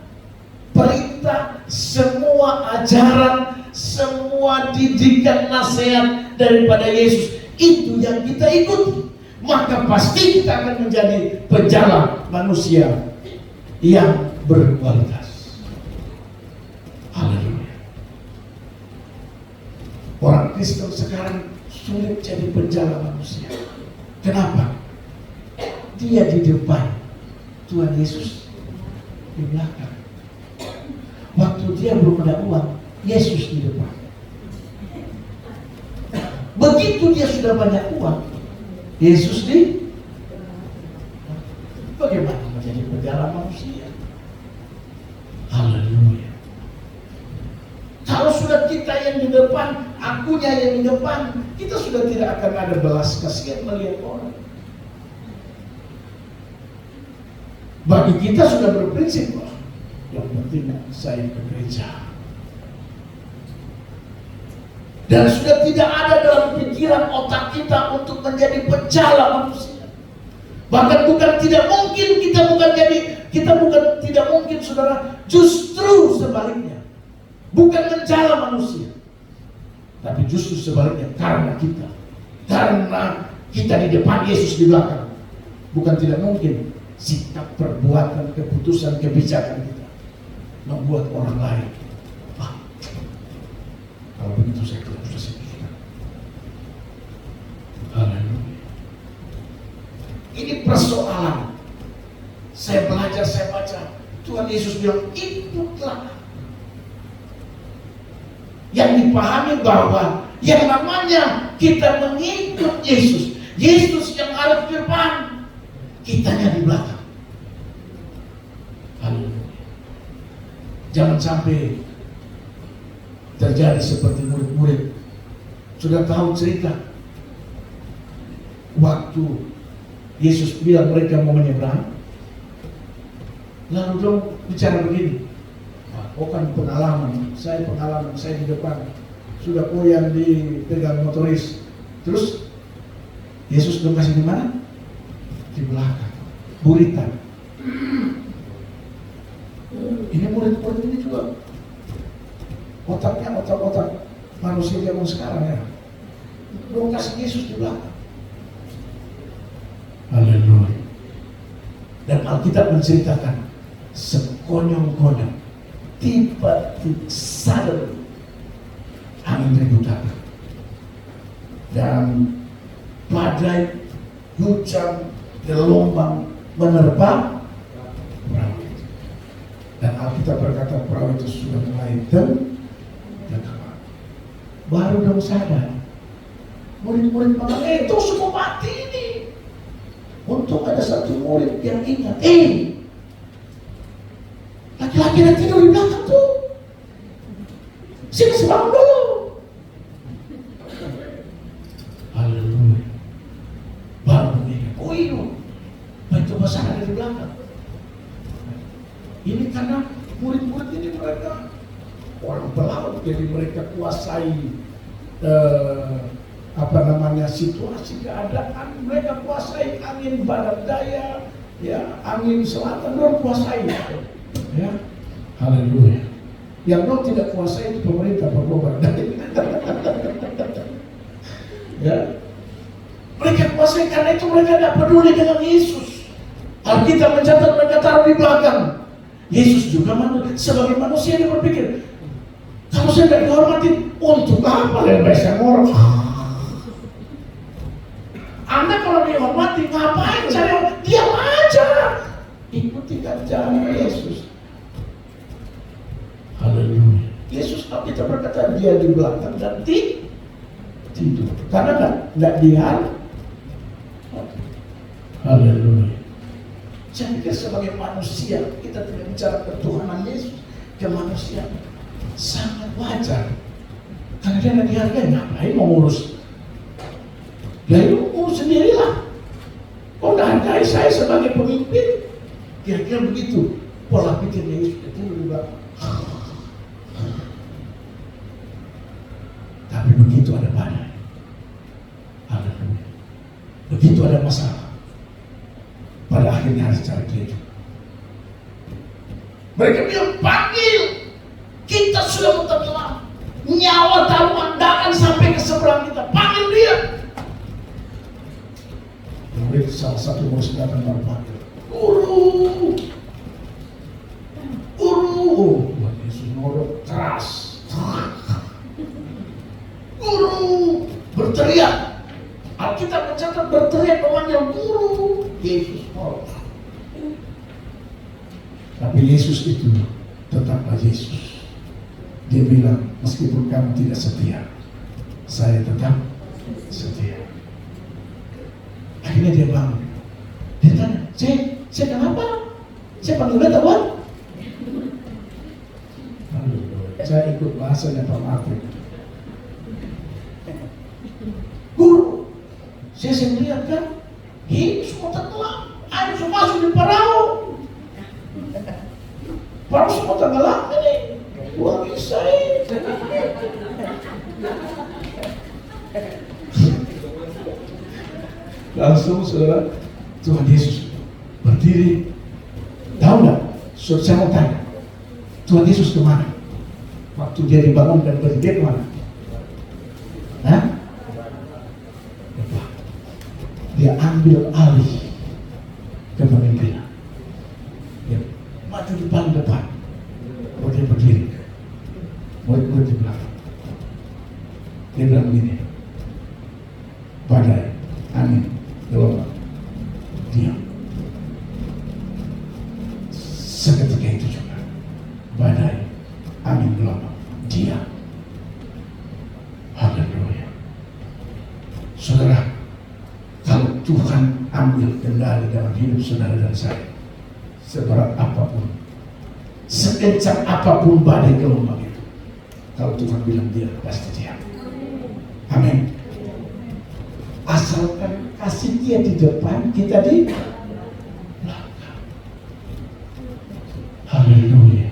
perintah, semua ajaran, semua didikan nasihat daripada Yesus, itu yang kita ikuti. Maka pasti kita akan menjadi penjala manusia yang berkualitas. Haleluya. Orang Kristen sekarang sulit jadi penjala manusia. Kenapa? Dia di depan, Tuhan Yesus di belakang. Waktu dia belum ada uang, Yesus di depan. Begitu dia sudah banyak uang, Yesus di. Bagaimana menjadi penjala manusia? Haleluya. Kalau sudah kita yang di depan, akunya yang di depan, kita sudah tidak akan ada belas kasihan melihat orang. Bagi kita sudah berprinsip, yang penting saya ke gereja. Dan sudah tidak ada dalam pikiran otak kita untuk menjadi penjala manusia. Bahkan bukan tidak mungkin, kita bukan tidak mungkin, saudara, justru sebaliknya. Bukan menjala manusia, tapi justru sebaliknya, karena kita di depan, Yesus di belakang. Bukan tidak mungkin, sikap, perbuatan, keputusan, kebijakan kita membuat orang lain, kalau begitu saya tidak bisa sikapkan. Haleluya. Ini persoalan. Saya belajar, saya baca, Tuhan Yesus bilang, ikutlah. Yang dipahami bahwa Yang namanya kita mengikut Yesus. Yesus yang ada di depan, kitanya di belakang. Haleluya. Jangan sampai terjadi seperti murid-murid. Sudah tahu cerita waktu Yesus bilang mereka mau menyeberang, lalu dong bicara begini, oh kan pengalaman saya di depan, sudah koyan dipegang motoris. Terus Yesus dong kasih di mana? Di belakang, buritan. Ini murid-murid ini juga otaknya otak manusia zaman sekarang ya. Dong kasih Yesus di belakang. Haleluya. Dan Alkitab menceritakan sekonyong-konyong, tiba-tiba sadar angin ribut datang dan badai, hujan, gelombang menerpa perahu itu. Dan Alkitab berkata perahu itu sudah mulai tenggelam. Baru dong sadar, murid-murid malah itu semua mati ini. Untung ada satu murid yang ingat, laki-laki yang tidur di belakang tuh, sini sebangun dulu. Haleluya. Baru mengingat, oh iya, itu besar ada di belakang. Ini karena murid-murid ini mereka orang pelaut, jadi mereka kuasai situasi keadaan, mereka kuasai angin barat daya, ya angin selatan, mereka kuasai, ya. Haleluya. Yang lo tidak kuasai itu pemerintah barat daya. Ya, mereka kuasai, karena itu mereka tidak peduli dengan Yesus. Alkitab mencatat mereka taruh di belakang. Yesus juga sebagai manusia dia berpikir, kalau saya tidak dihormati, untuk apa lebih saya ngorok? Anda kalau dihormati, ngapain cari orang? Diam aja, ikuti jalan Yesus. Haleluya. Yesus kita berkata dia di belakang dan tidur, karena nggak diam. Haleluya. Saya pikir sebagai manusia kita tidak bicara ketuhanan Yesus, kemanusiaan sangat wajar, karena dia nggak dihargai. Ngapain mau ngurus? Lalu ngurus sendirilah. Kau nggak hargai saya sebagai pemimpin? Kira-kira begitu pola pikir Yesus itu juga. Tapi begitu ada badai, haleluya, begitu ada masalah, pada akhirnya harus cari dia. Mereka bilang, panggil, kita sudah tenggelam, nyawa taruhan tidak akan sampai ke seberang kita, panggil dia. Murid salah satu murid datang baru panggil, guru, Tuhan Yesus ngorok keras, guru, berteriak. Alkitab mencatat berteriak memanggil guru. Yesus ngorok. Tapi Yesus itu tetaplah Yesus. Dia bilang, meskipun kamu tidak setia, saya tetap setia. Akhirnya dia bangun. Dia tanya, saya kenapa? Saya panggil dia Tuhan. Saya ikut bahasanya Pak Martin. Guru, saya lihat kan, ini semua tenggelam, air semua masuk di perahu. Perahu semua tenggelam ini, luar biasa ini. Langsung saudara, Tuhan Yesus berdiri. Tahu nggak? Saya mau tanya, Tuhan Yesus kemana? Waktu dia dibangun dan berdiri kemana? Hah? Dia ambil alih kepemimpinan. Dia maju di paling depan. Lalu dia berdiri. Murid-murid di belakang. Dia bilang begini, badai, angin, gelombang, diam. Seketika itu juga badai, angin, gelombang, diam. Haleluya. Tuhan ambil kendali dalam hidup saudara dan saya. Seberat apapun, sekencang apapun badai gelombang itu, kalau Tuhan bilang dia, pasti dia. Amin. Asalkan kasih dia di depan, kita di belakang. Haleluya.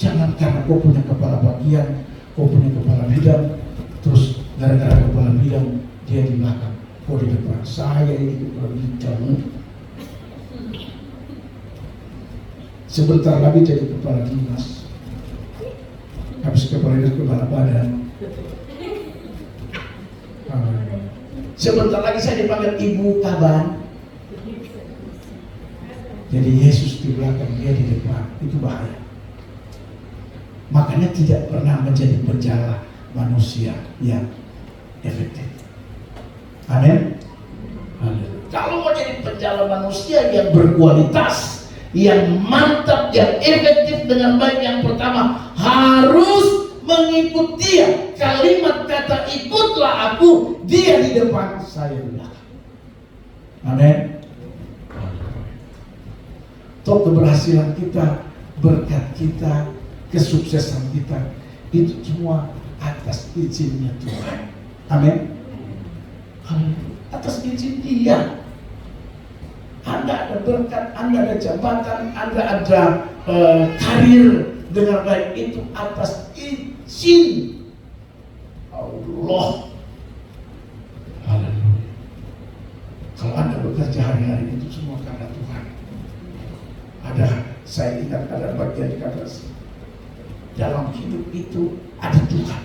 Jangan karena kau punya kepala bagian, kau punya kepala bidang, terus gara-gara kepala bidang dia di belakang, kau di depan. Saya ini kepala bidang. Sebentar lagi jadi kepala dinas, habis kepala dinas kepala badan. Sebentar lagi saya dipanggil ibu kaban. Jadi Yesus di belakang, dia di depan. Itu bahaya. Makanya tidak pernah menjadi penjala manusia yang efektif. Amin. Kalau mau jadi penjala manusia yang berkualitas, yang mantap, yang efektif dengan baik, yang pertama harus mengikut dia. Kalimat kata ikutlah aku, dia di depan, saya di belakang. Amin. Toh keberhasilan kita, berkat kita, kesuksesan kita, itu semua atas izinnya Tuhan. Amin. Atas izin dia. Anda ada berkat, Anda ada jabatan, Anda ada karir dengan baik, itu atas izin Allah. Haleluya. Kalau Anda bekerja hari-hari itu semua karena Tuhan. Saya ingat ada bagian kata dalam hidup itu ada Tuhan.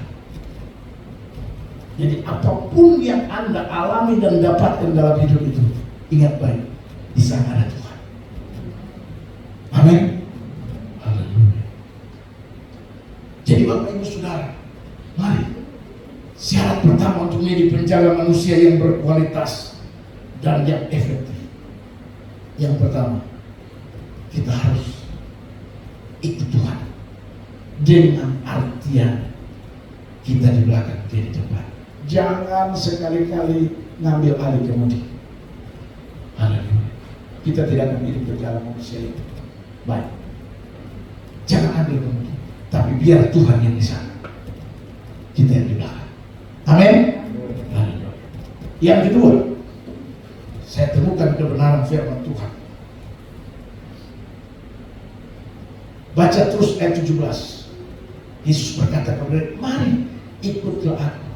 Jadi apapun yang Anda alami dan dapatkan dalam hidup itu, ingat baik, di sana ada Tuhan. Amin. Haleluya. Jadi Bapak Ibu Saudara, mari syarat pertama untuk menjadi penjaga manusia yang berkualitas dan yang efektif. Yang pertama, kita harus ikut Tuhan dengan artian kita di belakang, dia di depan. Jangan sekali-kali ngambil alih kemudi. Haleluya. Kita tidak akan hidup berjalan manusia itu. Baik. Jangan ambil kemudi, tapi biar Tuhan yang di sana, kita yang di belakang. Amin. Haleluya. Yang kedua, saya temukan kebenaran firman Tuhan. Baca terus ayat 17. Yesus berkata kepada mereka, mari ikutlah aku.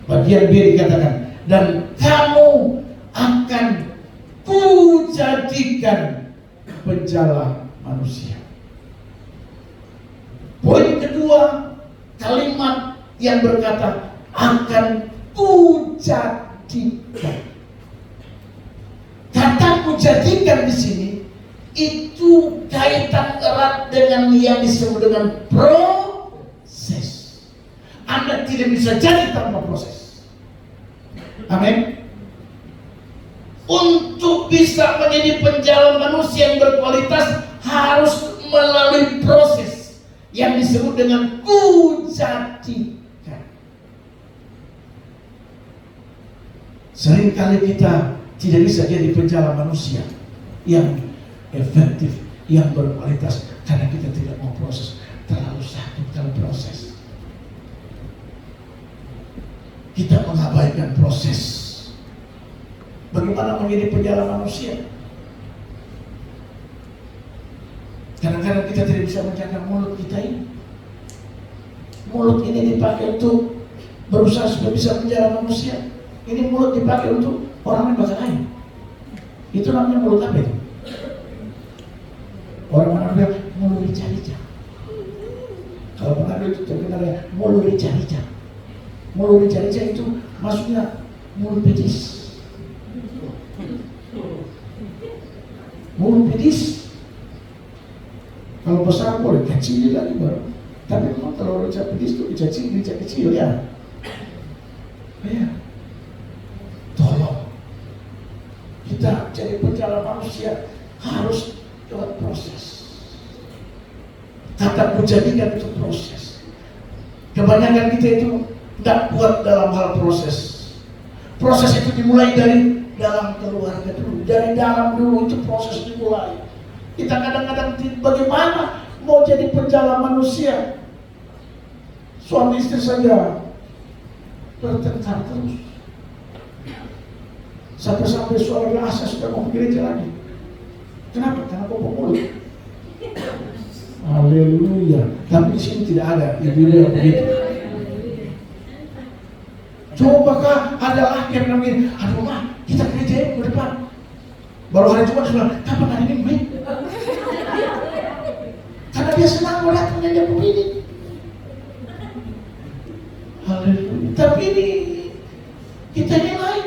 Bagian B dikatakan, dan kamu akan kujadikan penjala manusia. Poin kedua, kalimat yang berkata akan kujadikan. Kata kujadikan di sini itu kaitan erat dengan yang disebut dengan proses. Anda tidak bisa jadi tanpa proses. Amin. Untuk bisa menjadi penjalan manusia yang berkualitas harus melalui proses yang disebut dengan kujadikan. Seringkali kita tidak bisa jadi penjalan manusia yang efektif, yang berkualitas, karena kita tidak mau proses. Terlalu sakit dalam proses. Kita mengabaikan proses. Bagaimana menjadi penjala manusia? Kadang-kadang kita tidak bisa menjaga mulut kita ini. Mulut ini dipakai untuk berusaha supaya bisa menjala manusia. Ini mulut dipakai untuk orang yang makan air. Itu namanya mulut apa itu? Orang-orang bilang mulut rica-rica. Kalau pernah itu terkenal ya mulut rica-rica. Mulut rica-rica itu maksudnya mulut pedis. Mulut pedis. Kalau besar boleh kecil lagi baru. Tapi memang kalau rica pedis itu rica kecil ya. Ya. Tolong. Kita jadi penjala manusia harus lewat proses. Kata kujadikan itu proses. Kebanyakan kita itu tidak kuat dalam hal proses. Proses itu dimulai dari dalam keluarga dulu, dari dalam dulu itu proses dimulai. Kita kadang-kadang bagaimana mau jadi penjala manusia, suami istri saja bertengkar terus. Sampai-sampai suami bilang, saya sudah mau gereja lagi. Kenapa? Karena kau mulut. Haleluya. Tapi di sini tidak ada ibu yang begitu. Cobakah ada laki yang bilang, aduh mah, kita gereja yuk ke depan. Baru hari Jumat dia bilang, kapan hari Minggu? Karena dia senang mau datang nyanyi begini. Haleluya. Tapi ini kita ini lain.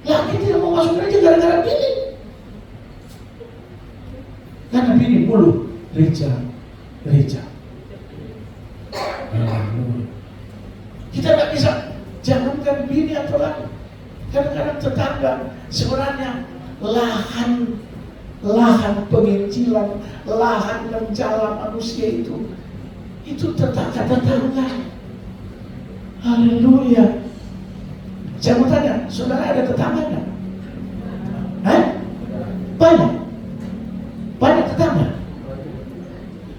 Laki tidak mau masuk gereja gara-gara bini. Karena bini mulu gereja. Kita nggak bisa jangankan bini atau laki. Kadang-kadang tetangga sebenarnya lahan penginjilan, lahan mencela manusia itu tetangga. Haleluya. Saya mau tanya, saudara ada tetangga nggak? Banyak tetangga.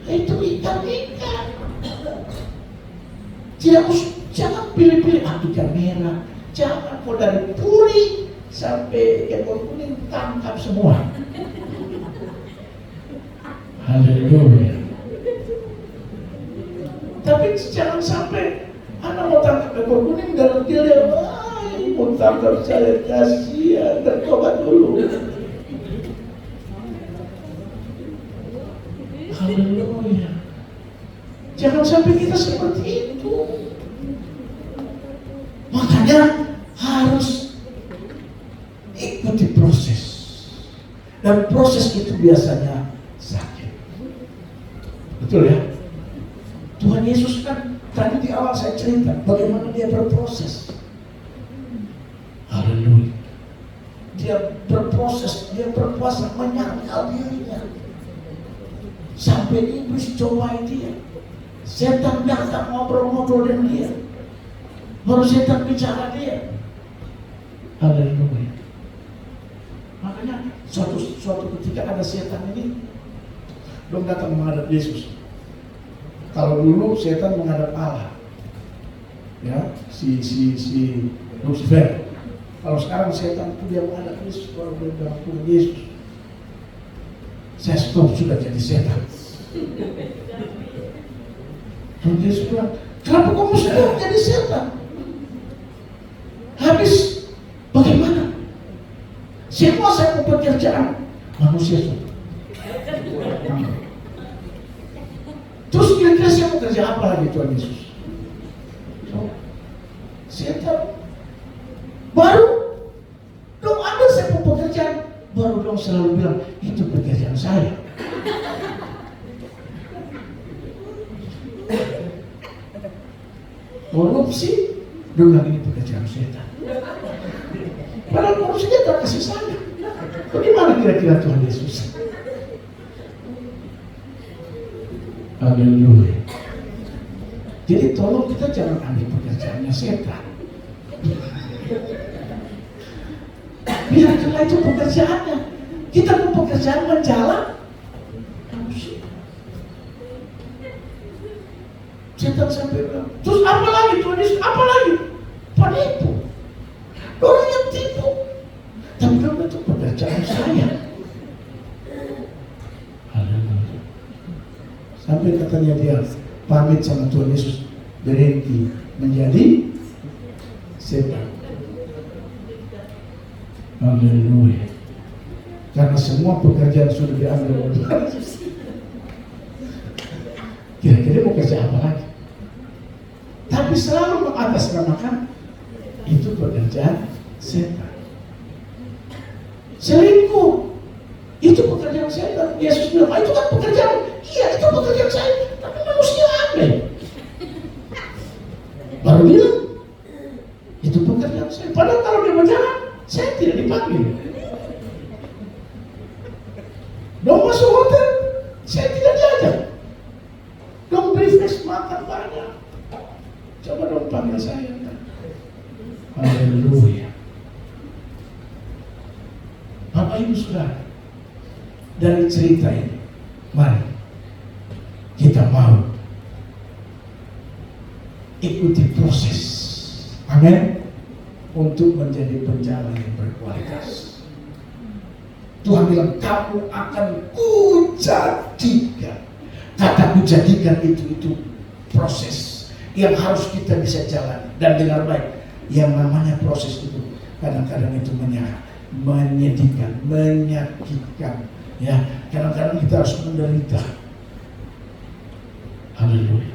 Itu ikan. Jangan pilih-pilih ikan merah. Jangan kau dari puri sampai ekor kuning tangkap semua. Haleluya. Tapi jangan sampai anak mau tangkap ekor kuning dan dia mau tangkap saya, kasihan, dan coba dulu. Haleluya. Jangan sampai kita seperti itu. Makanya harus ikuti proses. Dan proses itu biasanya sakit. Betul ya? Tuhan Yesus kan tadi di awal saya cerita bagaimana dia berproses. Haleluya. Dia berproses, dia berpuasa menyangkal dirinya. Sampai iblis cobai dia. Setan datang ngobrol-ngobrol dengan dia. Baru setan bicara dia. Haleluya. Makanya suatu ketika ada setan ini belum datang menghadap Yesus. Kalau dulu setan menghadap Allah, ya si Lucifer. Kalau sekarang setan itu dia menghadap Yesus, kalau dia bilang Tuhan Yesus, saya stop sudah jadi setan. Tuhan Yesus bilang, kenapa kamu stop jadi setan? Habis bagaimana? Semua saya mau pekerjaan manusia sudah. Terus kira-kira saya mau kerja apa lagi Tuhan Yesus? Setan baru dong ambil saya mau pekerjaan, baru dong selalu bilang itu pekerjaan saya. Korupsi, dong bilang ini pekerjaan setan. Padahal korupsinya tak kasih saya. Bagaimana kira-kira Tuhan Yesus? Haleluya. Jadi tolong kita jangan ambil pekerjaannya setan. Biarkanlah itu pekerjaannya. Kita mau pekerjaan menjala manusia. Setan sampai bilang, terus apa lagi Tuhan Yesus? Apa lagi? Penipu. Orang yang tipu. Tapi belum itu pekerjaan saya. Haleluya. Sampai katanya dia pamit sama Tuhan Yesus, berhenti menjadi setan. Haleluya. Karena semua pekerjaan sudah diambil oleh Tuhan Yesus. Kira-kira mau kerja apa lagi? Tapi selalu mengatasnamakan itu pekerjaan setan. Selingkuh itu pekerjaan setan. Yesus bilang, itu kan pekerjaan. Iya, itu pekerjaan saya. Tapi manusia ambil. Baru bilang itu pekerjaan saya. Padahal kalau dia berjalan, saya tidak dipanggil. Dong masuk hotel, saya tidak diajak. Dong briefcase makan banyak. Coba dong panggil saya. Bapak Ibu Saudara, dari cerita ini, mari kita mau ikuti proses, amin, untuk menjadi penjala yang berkualitas. Tuhan bilang, kamu akan kujadikan. Kata kujadikan itu proses yang harus kita bisa jalani. Dan dengar baik, yang namanya proses itu kadang-kadang itu menyedihkan, menyakitkan, ya. Kadang-kadang kita harus menderita. Haleluya.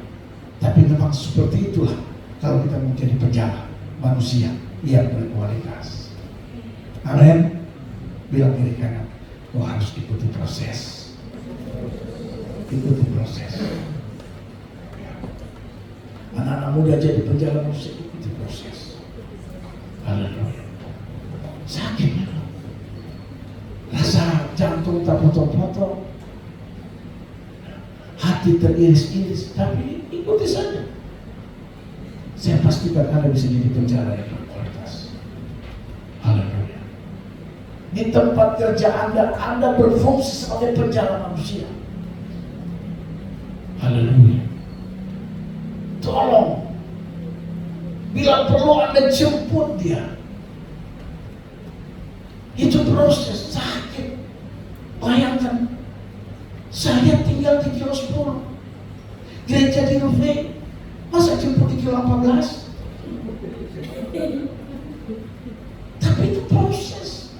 Tapi memang seperti itulah kalau kita menjadi penjala manusia yang berkualitas. Amin. Bilang kiri kanan, kau harus ikuti proses. Ikuti proses. Anak-anak muda jadi penjala manusia, ikuti proses. Haleluya. Sakit memang. Rasa jantung tak potong-potong, hati teriris-iris, tapi ikuti saja. Saya pastikan Anda bisa jadi penjala yang berkualitas. Haleluya. Di tempat kerja Anda berfungsi sebagai penjala manusia. Haleluya. Tolong, bila perlu Anda jemput dia. Itu proses sakit. Bayangkan, saya tinggal di kilo 10, gereja di Rufe, masa jemput di kilo 18? Tapi itu proses,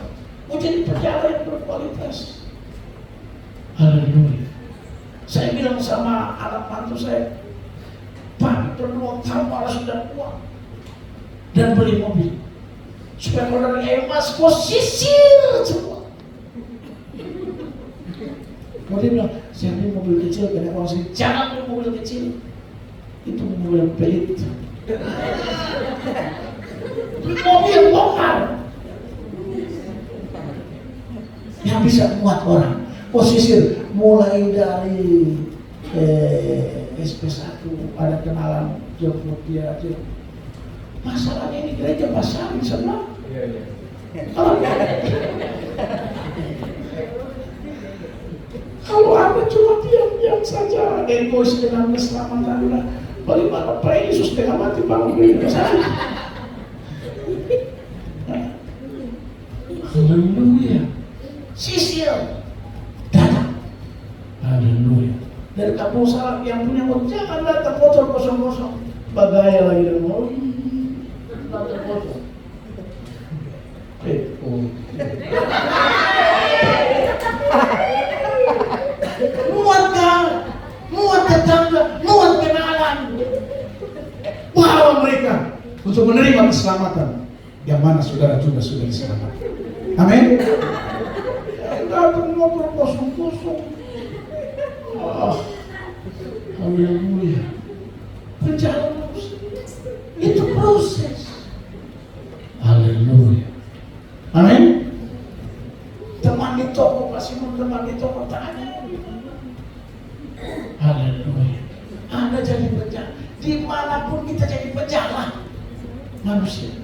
mau jadi penjala yang berkualitas. Haleluya. Saya bilang sama anak mantu saya, Pak, berdua tahun malah sudah kuat dan beli mobil supaya kalau dari emas posisir semua. Dia bilang, saya beli mobil kecil karena kalau saya jangan beli mobil kecil, itu mobil pelit. Beli mobil lokal yang bisa muat orang. Posisir mulai dari SP1 ada kenalan jemput dia. Masalahnya ini gereja pasar di sana. Kalau Anda cuma diam-diam saja, egois dengan keselamatan Anda, bagaimana Pak Yesus tengah mati bangun dari sana? Haleluya. Sisil datang. Haleluya. Dari kampung salah yang punya motor, jangan datang motor kosong-kosong. Bagaya lagi dan mau datang motor. Muat tetangga, muat kenalan. Bawa mereka untuk menerima keselamatan yang mana saudara juga sudah diselamatkan. Amin. Datang motor kosong-kosong. Haleluya. Penjara itu proses. Haleluya. Amin. Teman di toko masih teman di toko tanya. Haleluya. Anda jadi penjala. Dimanapun kita jadi penjala manusia.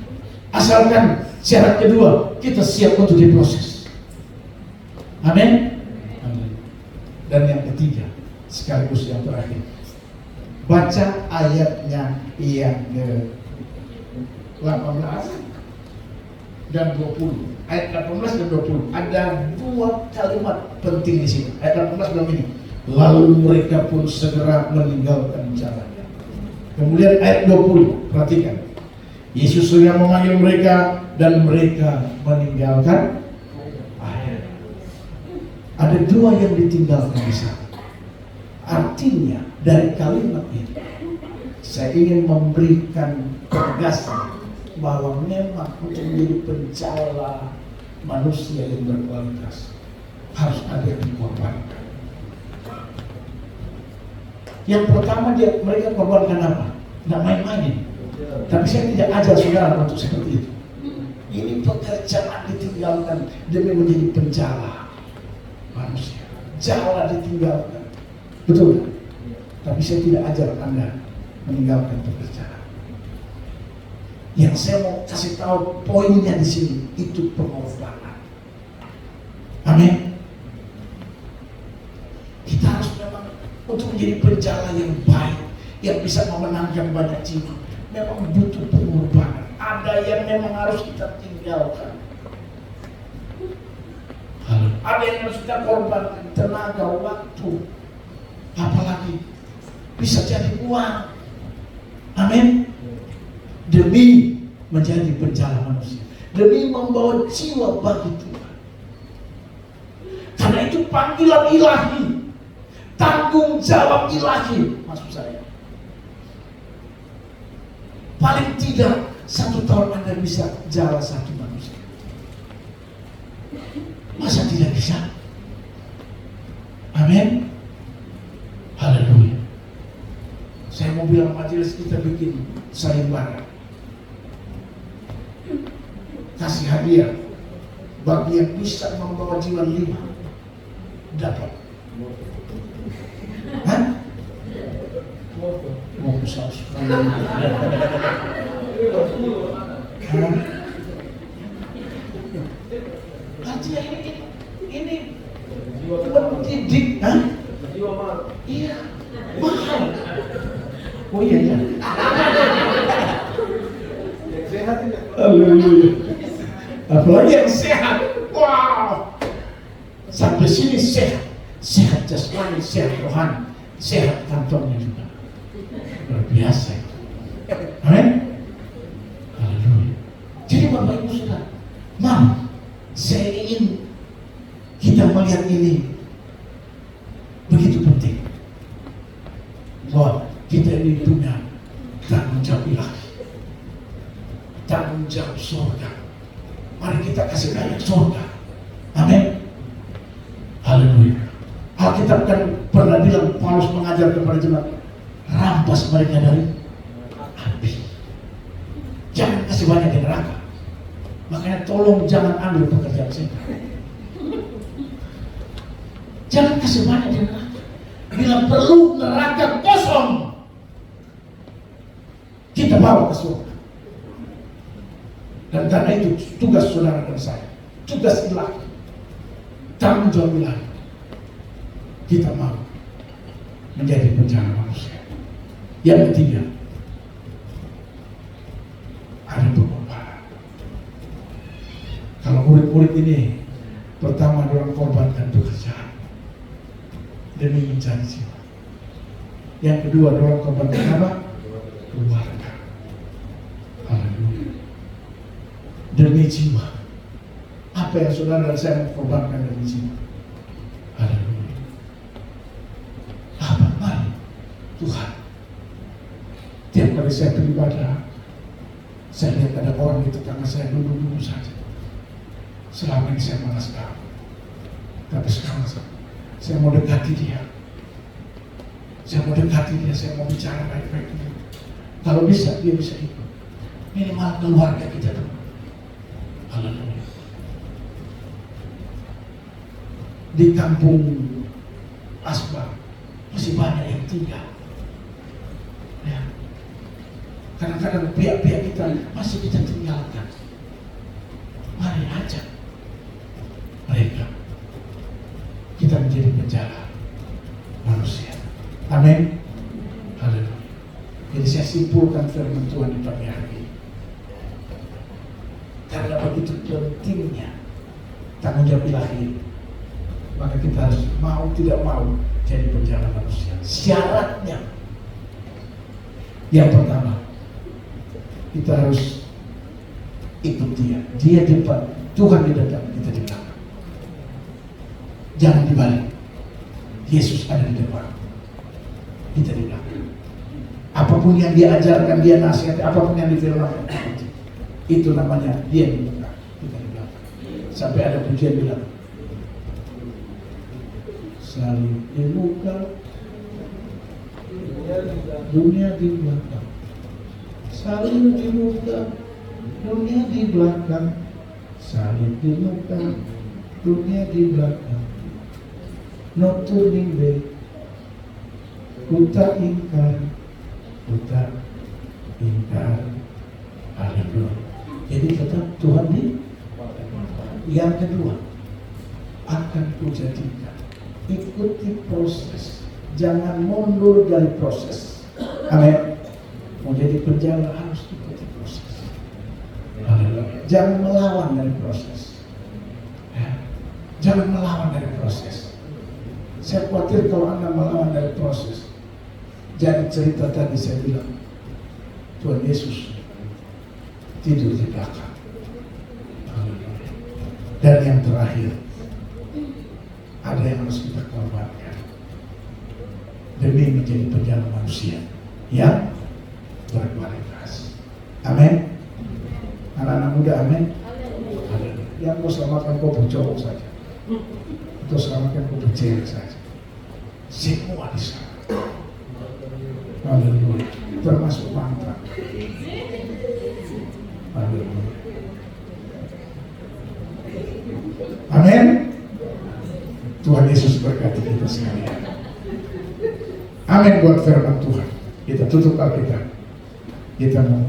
Asalkan syarat kedua, kita siap untuk diproses. Amin. Amin. Dan yang ketiga, sekaligus yang terakhir, baca ayatnya yang ke-18 dan 20. Ayat 18 dan 20. Ada dua kalimat penting di sini. Ayat 18 bilang ini, lalu mereka pun segera meninggalkan jalannya. Kemudian ayat 20, perhatikan. Yesus segera memanggil mereka dan mereka meninggalkan air. Ada dua yang ditinggalkan di sana. Artinya dari kalimat ini saya ingin memberikan penegasan bahwa memang untuk menjadi penjala manusia yang berkualitas harus ada yang dikorbankan. Yang pertama mereka korbankan apa? Nggak main-mainin. Tapi saya tidak ajar saudara untuk seperti itu. Ini pekerjaan ditinggalkan demi menjadi penjala manusia. Jala ditinggalkan. Betul. Tapi saya tidak ajar Anda meninggalkan pekerjaan. Yang saya mau kasih tahu poinnya di sini itu pengorbanan. Amin. Kita harus memang untuk menjadi penjala yang baik, yang bisa memenangkan banyak jiwa, memang butuh pengorbanan. Ada yang memang harus kita tinggalkan. Ada yang harus kita korbankan tenaga, waktu, apalagi bisa jadi uang. Amin. Demi menjadi penjala manusia, demi membawa jiwa bagi Tuhan. Karena itu panggilan ilahi, tanggung jawab ilahi, maksud saya. Paling tidak 1 tahun Anda bisa jala 1 manusia. Masa tidak bisa? Amin. Haleluya. Saya mau bilang majelis kita bikin sayembara, kasih hadiah bagi yang bisa membawa jiwa 5 dapat. Hah? Mau saus. Hadiah ini mendidik, hah? Iya, mahal. Oh iya ya. Haleluya. Apalagi yang sehat. Wow. Sampai sini sehat. Sehat jasmani, sehat rohani, sehat kantongnya juga. Luar biasa itu. Amin. Haleluya. Jadi Bapak Ibu Saudara, saya ingin kita melihat ini begitu penting, bahwa kita ini punya tanggung jawab ilahi, tanggung jawab surga. Mari kita kasih banyak surga. Amin. Haleluya. Alkitab kan pernah bilang, Paulus mengajar kepada jemaat, rampas mereka dari api. Jangan kasih banyak di neraka. Makanya tolong jangan ambil pekerjaan saya. Jangan kasih banyak di neraka. Bila perlu neraka kosong, kita bawa ke surga. Dan karena itu tugas saudara dan saya, tugas ilahi, tanggung jawab ilahi. Kita mau menjadi penjala manusia. Yang ketiga, ada pengorbanan. Kalau murid-murid ini, pertama orang korbankan pekerjaan demi mencari jiwa. Yang kedua, orang korbankan apa? Keluarga. Haleluya. Demi jiwa. Apa yang saudara dan saya mau korbankan demi jiwa? Haleluya. Apa? Mari Tuhan. Tiap kali saya beribadah, saya lihat ada orang di tetangga saya dulu saja. Selama ini saya malas tahu. Tapi sekarang saya mau dekati dia. Saya mau dekati dia, saya mau bicara baik-baik dia. Kalau bisa, dia bisa ikut. Minimal keluarga kita dulu. Haleluya. Di kampung Asbah masih banyak yang tinggal. Ya. Kadang-kadang pihak-pihak kita masih kita tinggalkan. Mari ajak mereka. Kita menjadi penjala manusia. Amin. Haleluya. Jadi saya simpulkan firman Tuhan di pagi hari ini. Karena begitu pentingnya tanggung jawab ilahi, maka kita harus mau tidak mau jadi penjala manusia. Syaratnya yang pertama, kita harus ikut dia. Dia di depan, Tuhan di depan, kita di belakang. Jangan dibalik. Yesus ada di depan, kita di belakang. Apapun yang dia ajarkan, dia nasihat, apapun yang difirmankan, itu namanya dia di belakang, kita di belakang. Sampai ada pujian bilang, salib di muka, dunia di belakang. Salib di muka, dunia di belakang. Salib di muka, dunia di belakang. No turning back. Kuta ingkar, kuta ingkar. Haleluya. Jadi tetap Tuhan di. Yang kedua, akan kujadikan. Ikuti proses, jangan mundur dari proses. Amin. Mau jadi penjala harus ikuti proses. Jangan melawan dari proses. Jangan melawan dari proses. Saya khawatir kalau Anda melawan dari proses. Jadi cerita tadi saya bilang, Tuhan Yesus tidur di belakang. Dan yang terakhir, ada yang harus kita korbankan demi menjadi penjala manusia yang berkualitas. Amin. Anak-anak muda, amin. Yang mau selamatkan kau bercowok saja, atau selamatkan kau bercewek saja, semua di sana. Haleluya. Termasuk mantan. Haleluya. Amin. Tuhan Yesus berkati kita sekalian. Amin buat firman Tuhan. Kita tutup Alkitab. Kita mau